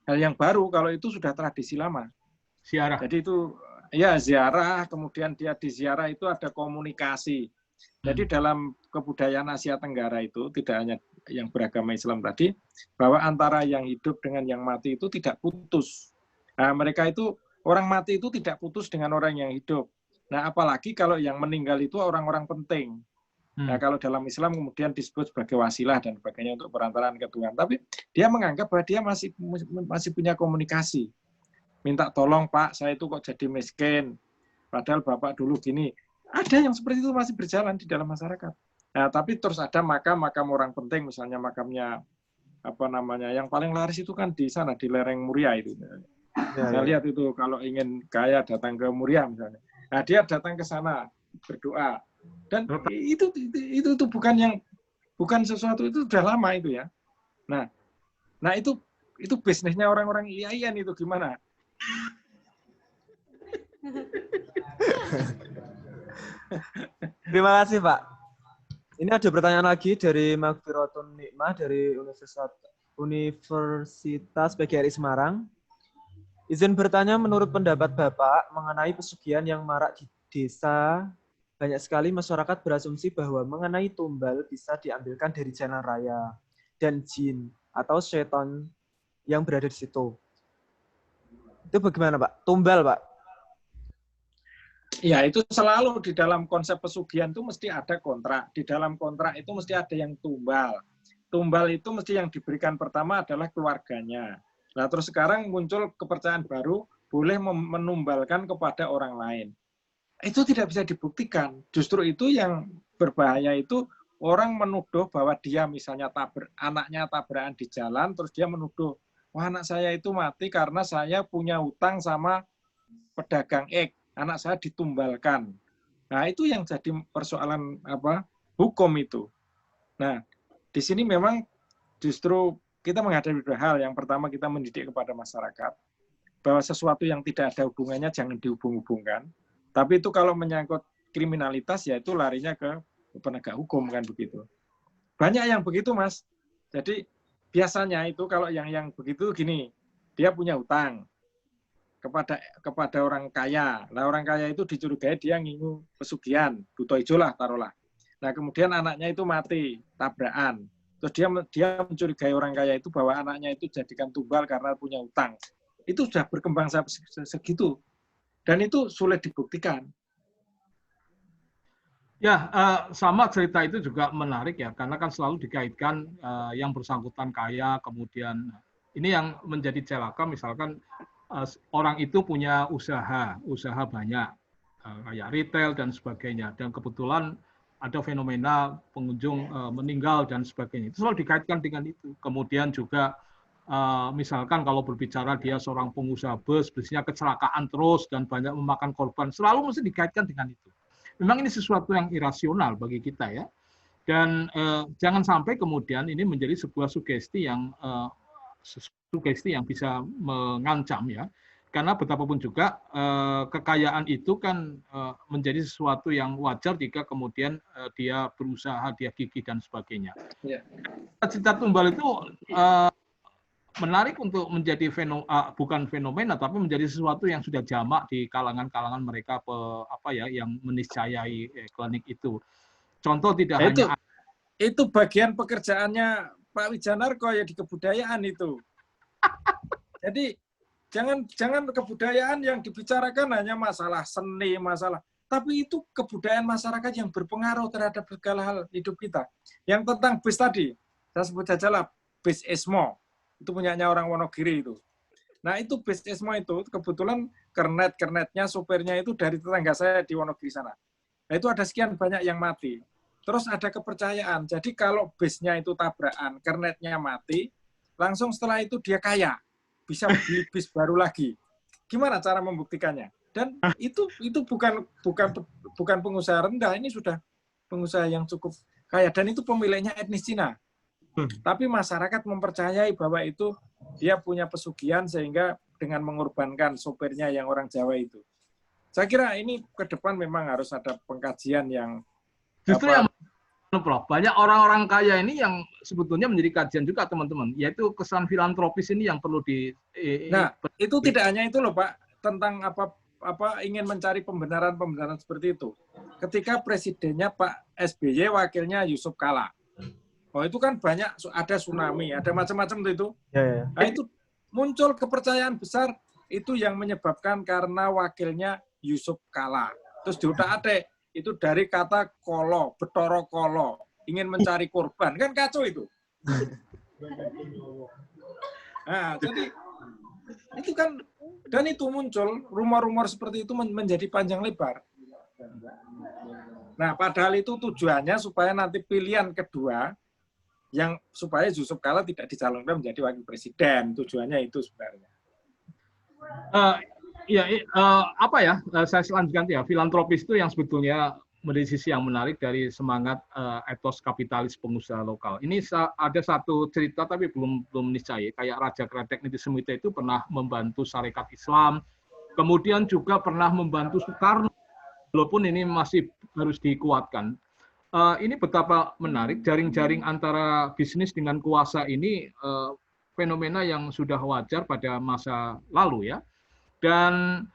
hal yang baru, kalau itu sudah tradisi lama. Ziarah. Jadi itu ya ziarah, kemudian dia di ziarah itu ada komunikasi. Jadi dalam kebudayaan Asia Tenggara itu tidak hanya yang beragama Islam tadi, bahwa antara yang hidup dengan yang mati itu tidak putus. Nah, mereka itu orang mati itu tidak putus dengan orang yang hidup. Nah, apalagi kalau yang meninggal itu orang-orang penting. Nah, kalau dalam Islam kemudian disebut sebagai wasilah dan sebagainya untuk perantaraan ke Tuhan. Tapi dia menganggap bahwa dia masih punya komunikasi. Minta tolong, Pak, saya itu kok jadi miskin. Padahal Bapak dulu gini. Ada yang seperti itu masih berjalan di dalam masyarakat. Nah, tapi terus ada makam orang penting, misalnya makamnya yang paling laris itu kan di sana, di lereng Muria itu. Saya lihat itu kalau ingin kaya datang ke Muria misalnya. Nah, dia datang ke sana berdoa. Dan itu bukan sesuatu, itu sudah lama itu ya. Nah itu bisnisnya orang-orang IAIN itu gimana? Terima kasih, Pak. Ini ada pertanyaan lagi dari Magfiratun Nikmah dari Universitas PGRI Semarang. Izin bertanya, menurut pendapat Bapak mengenai pesugihan yang marak di desa, banyak sekali masyarakat berasumsi bahwa mengenai tumbal bisa diambilkan dari jalan raya dan jin atau setan yang berada di situ. Itu bagaimana, Pak? Tumbal, Pak? Ya, itu selalu di dalam konsep pesugihan itu mesti ada kontrak. Di dalam kontrak itu mesti ada yang tumbal. Tumbal itu mesti yang diberikan pertama adalah keluarganya. Nah, terus sekarang muncul kepercayaan baru, boleh menumbalkan kepada orang lain. Itu tidak bisa dibuktikan. Justru itu yang berbahaya, itu orang menuduh bahwa dia misalnya anaknya tabrakan di jalan, terus dia menuduh, wah, anak saya itu mati karena saya punya hutang sama pedagang X. Anak saya ditumbalkan. Nah, itu yang jadi persoalan hukum itu. Nah, di sini memang justru kita menghadapi dua hal. Yang pertama, kita mendidik kepada masyarakat bahwa sesuatu yang tidak ada hubungannya jangan dihubung-hubungkan. Tapi itu kalau menyangkut kriminalitas, ya itu larinya ke penegak hukum, kan begitu. Banyak yang begitu, Mas. Jadi biasanya itu kalau yang begitu gini, dia punya hutang kepada orang kaya. Nah, orang kaya itu dicurigai dia ngingu pesugihan, buto ijo lah taruhlah. Nah, kemudian anaknya itu mati, tabrakan. Terus dia mencurigai orang kaya itu bahwa anaknya itu jadikan tumbal karena punya hutang. Itu sudah berkembang segitu. Dan itu sulit dibuktikan. Ya, sama cerita itu juga menarik ya, karena kan selalu dikaitkan yang bersangkutan kaya, kemudian ini yang menjadi celaka, misalkan orang itu punya usaha banyak, kayak retail dan sebagainya, dan kebetulan ada fenomena pengunjung meninggal dan sebagainya. Itu selalu dikaitkan dengan itu. Kemudian juga misalkan kalau berbicara dia seorang pengusaha bus, bisnisnya kecelakaan terus dan banyak memakan korban, selalu mesti dikaitkan dengan itu. Memang ini sesuatu yang irasional bagi kita ya. Dan jangan sampai kemudian ini menjadi sebuah sugesti yang bisa mengancam ya. karena betapapun juga kekayaan itu kan menjadi sesuatu yang wajar jika kemudian dia berusaha, dia gigih dan sebagainya. Ya. Cita Tumbal itu menarik untuk menjadi bukan fenomena, tapi menjadi sesuatu yang sudah jamak di kalangan-kalangan mereka yang meniscayai klinik itu. Contoh tidak hanya itu bagian pekerjaannya Pak Wijanarko ya di kebudayaan itu. Jadi jangan kebudayaan yang dibicarakan hanya masalah seni, masalah, tapi itu kebudayaan masyarakat yang berpengaruh terhadap segala hal hidup kita. Yang tentang bis tadi, saya sebut saja lah bis Esmo. Itu punyanya orang Wonogiri itu. Nah itu bis Esmo itu kebetulan kernetnya, sopirnya itu dari tetangga saya di Wonogiri sana. Nah itu ada sekian banyak yang mati. Terus ada kepercayaan. Jadi kalau bisnya itu tabrakan, kernetnya mati, langsung setelah itu dia kaya, bisa beli bis baru lagi. Gimana cara membuktikannya? Dan itu bukan pengusaha rendah, ini sudah pengusaha yang cukup kaya dan itu pemiliknya etnis Cina. Tapi masyarakat mempercayai bahwa itu dia punya pesugihan sehingga dengan mengorbankan sopirnya yang orang Jawa itu. Saya kira ini ke depan memang harus ada pengkajian yang justru yang Prof, banyak orang-orang kaya ini yang sebetulnya menjadi kajian juga teman-teman, yaitu kesan filantropis ini yang perlu Nah, itu tidak hanya itu loh Pak, tentang ingin mencari pembenaran seperti itu. Ketika presidennya Pak SBY, wakilnya Yusuf Kala. Oh itu kan banyak, ada tsunami, ada macam-macam itu. Ya. Nah itu muncul kepercayaan besar, itu yang menyebabkan karena wakilnya Yusuf Kala. Terus diotak-atik, itu dari kata kolo, betoro kolo, ingin mencari korban. Kan kacau itu. Nah, jadi itu kan, dan itu muncul, rumor-rumor seperti itu menjadi panjang lebar. Nah, padahal itu tujuannya supaya nanti pilihan kedua, yang supaya Yusuf Kala tidak dicalonkan menjadi wakil presiden. Tujuannya itu sebenarnya. Saya selanjutkan ya, filantropis itu yang sebetulnya menjadi sisi yang menarik dari semangat etos kapitalis pengusaha lokal. Ini ada satu cerita tapi belum niscaya, kayak Raja Kredek Niti Semita itu pernah membantu Syarikat Islam, kemudian juga pernah membantu Soekarno, walaupun ini masih harus dikuatkan. Ini betapa menarik, jaring-jaring antara bisnis dengan kuasa ini fenomena yang sudah wajar pada masa lalu ya. Dan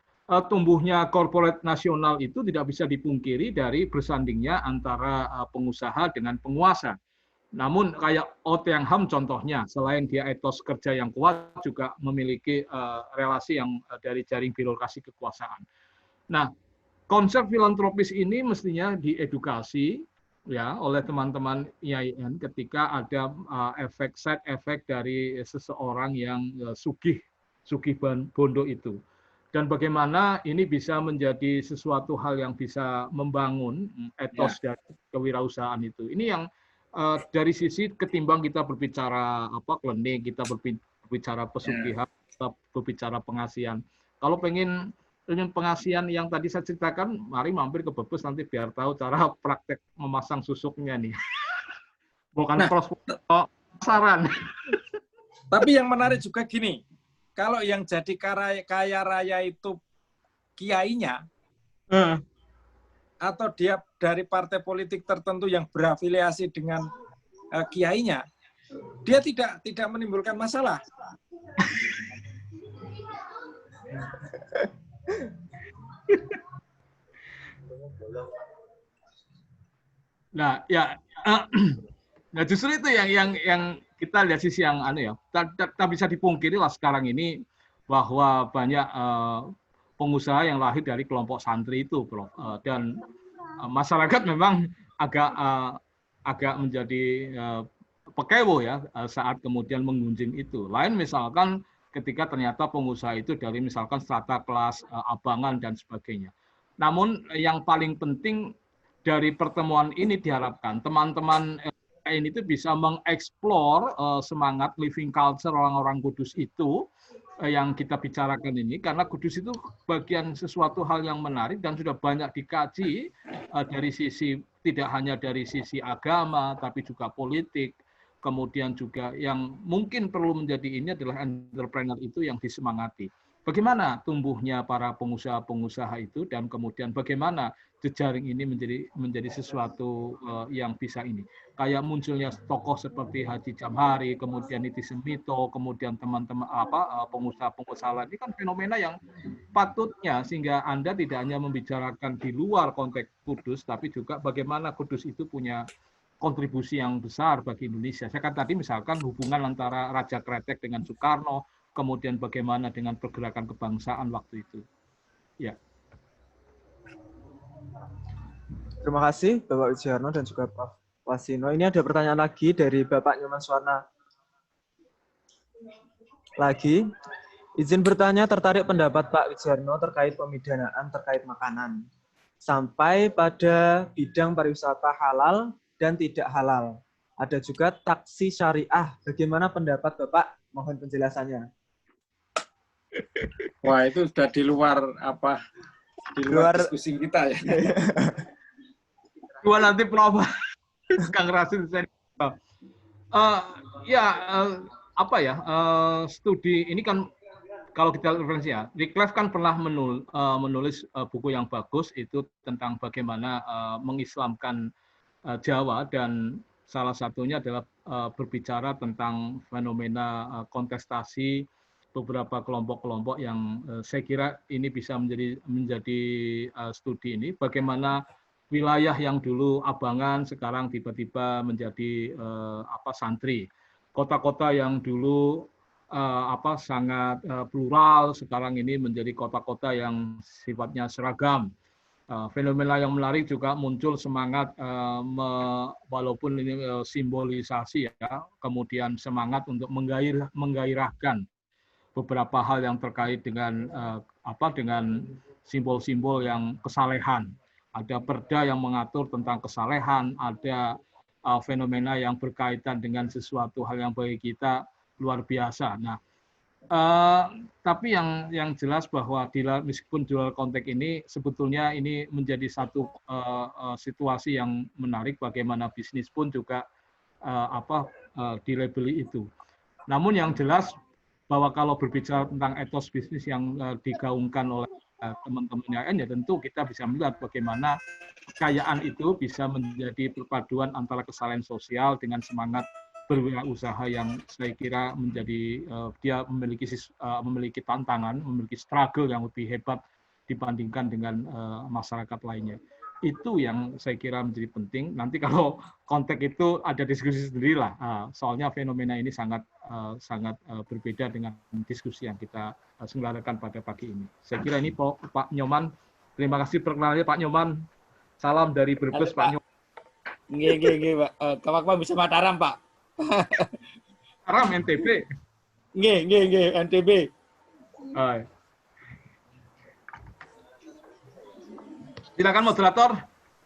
tumbuhnya korporat nasional itu tidak bisa dipungkiri dari bersandingnya antara pengusaha dengan penguasa. Namun kayak Oh Tiang Ham contohnya, selain dia etos kerja yang kuat, juga memiliki relasi yang dari jaring birokrasi kekuasaan. Nah, konsep filantropis ini mestinya diedukasi ya oleh teman-teman IAIN ketika ada side effect dari seseorang yang sugih bondo itu. Dan bagaimana ini bisa menjadi sesuatu hal yang bisa membangun etos dari kewirausahaan itu. Ini yang dari sisi ketimbang kita berbicara klinik, kita berbicara pesugihan, kita berbicara pengasihan. Kalau pengen pengasihan yang tadi saya ceritakan, mari mampir ke Brebes nanti biar tahu cara praktek memasang susuknya nih. Bukan saran. Tapi yang menarik juga gini, kalau yang jadi kaya raya itu kiainya, atau dia dari partai politik tertentu yang berafiliasi dengan kiainya, dia tidak menimbulkan masalah. Nah, nah justru itu yang kita lihat sisi yang tak bisa dipungkiri lah sekarang ini bahwa banyak pengusaha yang lahir dari kelompok santri itu, Prof. Dan masyarakat memang agak menjadi pekewo ya saat kemudian mengunjing itu. Lain misalkan ketika ternyata pengusaha itu dari misalkan strata kelas abangan dan sebagainya. Namun yang paling penting dari pertemuan ini diharapkan teman-teman ini itu bisa mengeksplor semangat living culture orang-orang Kudus itu yang kita bicarakan ini, karena Kudus itu bagian sesuatu hal yang menarik dan sudah banyak dikaji dari sisi tidak hanya dari sisi agama tapi juga politik. Kemudian juga yang mungkin perlu menjadi ini adalah entrepreneur itu yang disemangati. bagaimana tumbuhnya para pengusaha-pengusaha itu dan kemudian bagaimana jejaring ini menjadi sesuatu yang bisa ini. Kayak munculnya tokoh seperti Haji Jamhari, kemudian Niti Semito, kemudian teman-teman pengusaha-pengusaha lain. Ini kan fenomena yang patutnya sehingga Anda tidak hanya membicarakan di luar konteks Kudus, tapi juga bagaimana Kudus itu punya kontribusi yang besar bagi Indonesia. Saya kan tadi misalkan hubungan antara Raja Kretek dengan Soekarno, kemudian bagaimana dengan pergerakan kebangsaan waktu itu. Ya. Terima kasih Bapak Wijarno dan juga Prof. Wasino. Ini ada pertanyaan lagi dari Bapak Nyoman Suwarna. Lagi, izin bertanya tertarik pendapat Pak Wijarno terkait pemidanaan terkait makanan. Sampai pada bidang pariwisata halal dan tidak halal. Ada juga taksi syariah. Bagaimana pendapat Bapak? Mohon penjelasannya. Wah, itu sudah di luar apa? Di luar diskusi kita ya. Dua nanti Prof. Kang Rasul studi ini kan kalau kita referensi ya, Wycliffe kan pernah menulis buku yang bagus itu tentang bagaimana mengislamkan Jawa, dan salah satunya adalah berbicara tentang fenomena kontestasi beberapa kelompok-kelompok yang saya kira ini bisa menjadi studi ini, bagaimana wilayah yang dulu abangan sekarang tiba-tiba menjadi santri. Kota-kota yang dulu sangat plural sekarang ini menjadi kota-kota yang sifatnya seragam. Fenomena yang menarik juga muncul semangat walaupun ini simbolisasi ya, kemudian semangat untuk menggairahkan beberapa hal yang terkait dengan dengan simbol-simbol yang kesalehan. Ada perda yang mengatur tentang kesalehan, ada fenomena yang berkaitan dengan sesuatu hal yang bagi kita luar biasa. Nah, tapi yang jelas bahwa meskipun di luar konteks ini, sebetulnya ini menjadi satu situasi yang menarik bagaimana bisnis pun juga dilabeli itu. Namun yang jelas bahwa kalau berbicara tentang etos bisnis yang digaungkan oleh teman-teman yang ya tentu kita bisa melihat bagaimana kekayaan itu bisa menjadi perpaduan antara kesalahan sosial dengan semangat berwirausaha yang saya kira menjadi dia memiliki tantangan, memiliki struggle yang lebih hebat dibandingkan dengan masyarakat lainnya. Itu yang saya kira menjadi penting. Nanti kalau konteks itu ada diskusi sendirilah. Soalnya fenomena ini sangat berbeda dengan diskusi yang kita selenggarakan pada pagi ini. Saya kira ini Pak Nyoman. Terima kasih perkenalannya Pak Nyoman. Salam dari Brebes Pak Nyoman. Nggih, Pak. Kapan bisa Mataram, Pak? Mataram NTB. Nggih, NTB. Silakan moderator.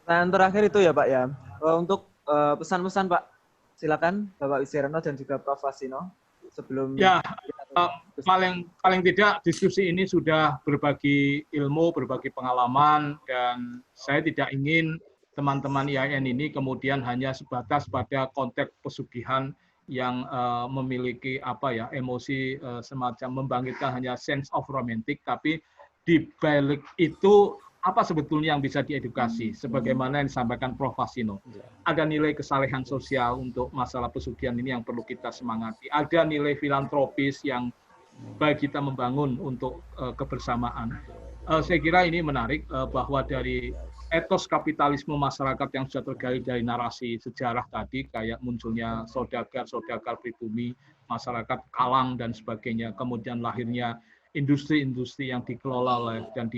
Pertanyaan terakhir itu ya Pak ya. Untuk pesan-pesan Pak, silakan Bapak Wijarno dan juga Prof. Wasino sebelum. Ya, paling tidak diskusi ini sudah berbagi ilmu, berbagi pengalaman, dan saya tidak ingin teman-teman IAIN ini kemudian hanya sebatas pada konteks pesugihan yang memiliki emosi semacam membangkitkan hanya sense of romantic, tapi di balik itu apa sebetulnya yang bisa diedukasi, sebagaimana yang disampaikan Prof. Wasino. Ada nilai kesalehan sosial untuk masalah pesugihan ini yang perlu kita semangati. Ada nilai filantropis yang bagi kita membangun untuk kebersamaan. Saya kira ini menarik bahwa dari etos kapitalisme masyarakat yang sudah tergali dari narasi sejarah tadi, kayak munculnya saudagar pribumi, masyarakat kalang dan sebagainya, kemudian lahirnya industri-industri yang dikelola oleh dan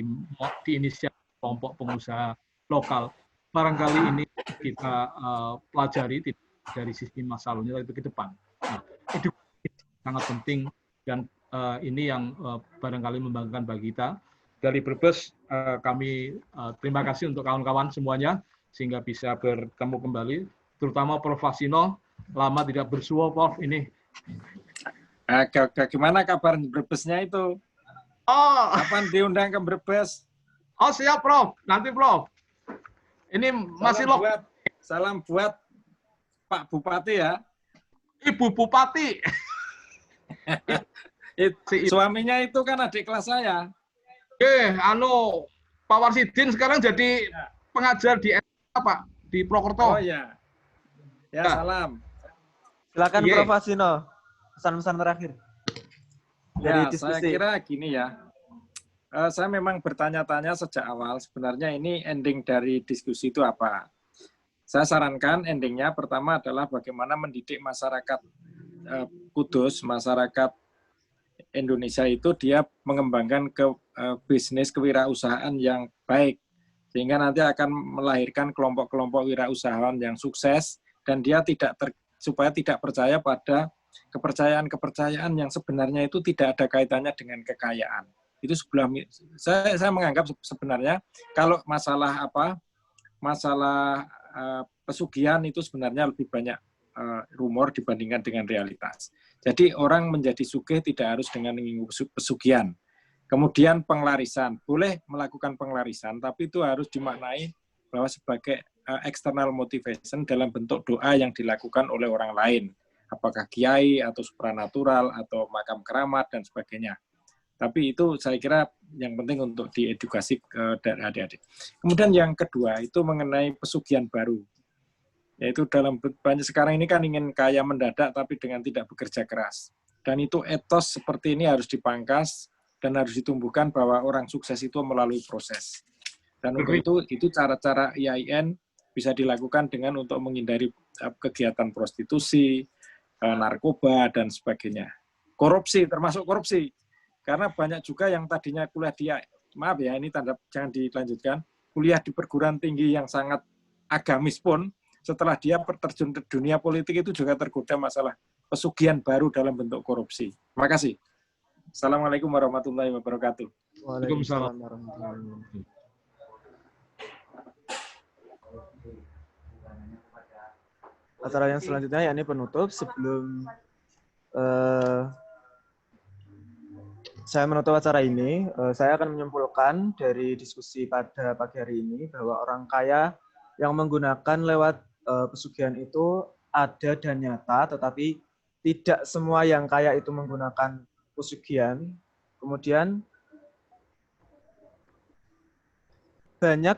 diinisiasi kelompok pengusaha lokal. Barangkali ini kita pelajari dari sisi masa lalunya tapi ke depan. Nah, edukasi sangat penting dan ini yang barangkali membanggakan bagi kita. Dari Brebes kami terima kasih untuk kawan-kawan semuanya sehingga bisa bertemu kembali, terutama Prof. Wasino, lama tidak bersua Prof ini. Gimana kabar Brebesnya itu? Oh, kapan diundang ke Brebes? Oh siap Prof, nanti Prof. Ini masih salam buat Pak Bupati ya. Ibu Bupati. Suaminya itu kan adik kelas saya. Pak Warsidin sekarang jadi pengajar di Pak, di Prokerto. Oh iya. Ya, salam. Silakan Prof. Asino, pesan-pesan terakhir dari Ya, diskusi. saya kira gini ya. Saya memang bertanya-tanya sejak awal, sebenarnya ini ending dari diskusi itu apa? Saya sarankan endingnya pertama adalah bagaimana mendidik masyarakat Kudus, masyarakat Indonesia itu dia mengembangkan bisnis kewirausahaan yang baik, sehingga nanti akan melahirkan kelompok-kelompok wirausahawan yang sukses, dan dia supaya tidak percaya pada kepercayaan yang sebenarnya itu tidak ada kaitannya dengan kekayaan. Itu saya menganggap sebenarnya kalau masalah pesugihan itu sebenarnya lebih banyak rumor dibandingkan dengan realitas. Jadi orang menjadi sugih tidak harus dengan pesugihan. Kemudian penglarisan, boleh melakukan penglarisan, tapi itu harus dimaknai bahwa sebagai external motivation dalam bentuk doa yang dilakukan oleh orang lain. Apakah kiai atau supranatural atau makam keramat dan sebagainya. Tapi itu saya kira yang penting untuk diedukasi dari adik-adik. Kemudian yang kedua itu mengenai pesugihan baru. Yaitu dalam banyak sekarang ini kan ingin kaya mendadak tapi dengan tidak bekerja keras. Dan itu etos seperti ini harus dipangkas dan harus ditumbuhkan bahwa orang sukses itu melalui proses. Dan untuk itu cara-cara IAIN bisa dilakukan dengan untuk menghindari kegiatan prostitusi, narkoba, dan sebagainya. Korupsi, termasuk korupsi. Karena banyak juga yang tadinya kuliah di, maaf ya, ini jangan dilanjutkan, kuliah di perguruan tinggi yang sangat agamis pun, setelah dia terjun ke dunia politik itu juga tergoda masalah pesugihan baru dalam bentuk korupsi. Terima kasih. Assalamualaikum warahmatullahi wabarakatuh. Waalaikumsalam warahmatullahi wabarakatuh. Acara yang selanjutnya yakni penutup. Sebelum saya menutup acara ini, saya akan menyimpulkan dari diskusi pada pagi hari ini bahwa orang kaya yang menggunakan lewat pesugihan itu ada dan nyata, tetapi tidak semua yang kaya itu menggunakan pesugihan. Kemudian banyak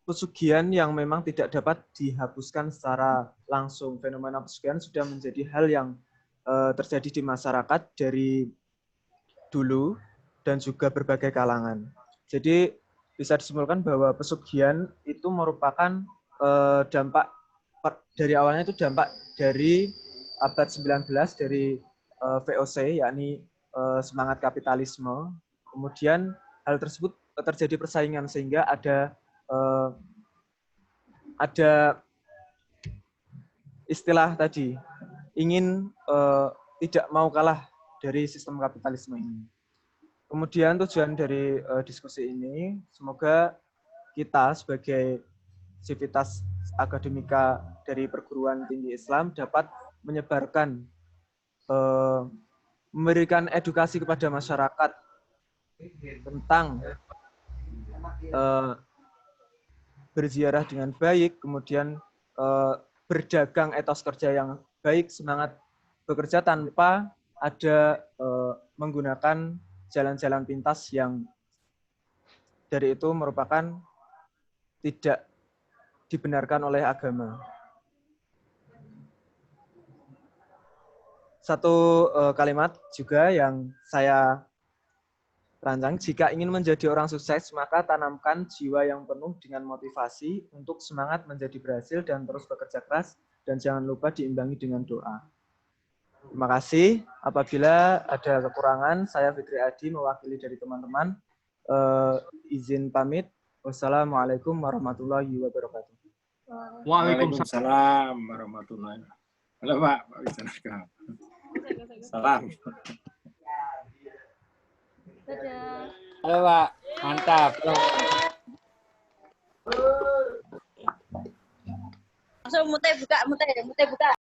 pesugihan yang memang tidak dapat dihapuskan secara langsung. Fenomena pesugihan sudah menjadi hal yang terjadi di masyarakat dari dulu dan juga berbagai kalangan. Jadi bisa disimpulkan bahwa pesugihan itu merupakan dampak dari awalnya itu dampak dari abad 19 dari VOC, yakni semangat kapitalisme. Kemudian hal tersebut terjadi persaingan sehingga ada istilah tadi, ingin tidak mau kalah dari sistem kapitalisme ini. Kemudian tujuan dari diskusi ini, semoga kita sebagai sivitas akademika dari perguruan tinggi Islam dapat menyebarkan, memberikan edukasi kepada masyarakat tentang berziarah dengan baik, kemudian berdagang etos kerja yang baik, semangat bekerja tanpa ada menggunakan jalan-jalan pintas yang dari itu merupakan tidak dibenarkan oleh agama. Satu kalimat juga yang saya rancang, jika ingin menjadi orang sukses, maka tanamkan jiwa yang penuh dengan motivasi untuk semangat menjadi berhasil dan terus bekerja keras, dan jangan lupa diimbangi dengan doa. Terima kasih. Apabila ada kekurangan, saya Fitri Adi mewakili dari teman-teman. Izin pamit. Wassalamualaikum warahmatullahi wabarakatuh. Waalaikumsalam warahmatullahi wabarakatuh. Halo Pak Wisnu. Salam. Halo Pak, mantap. Langsung mute buka.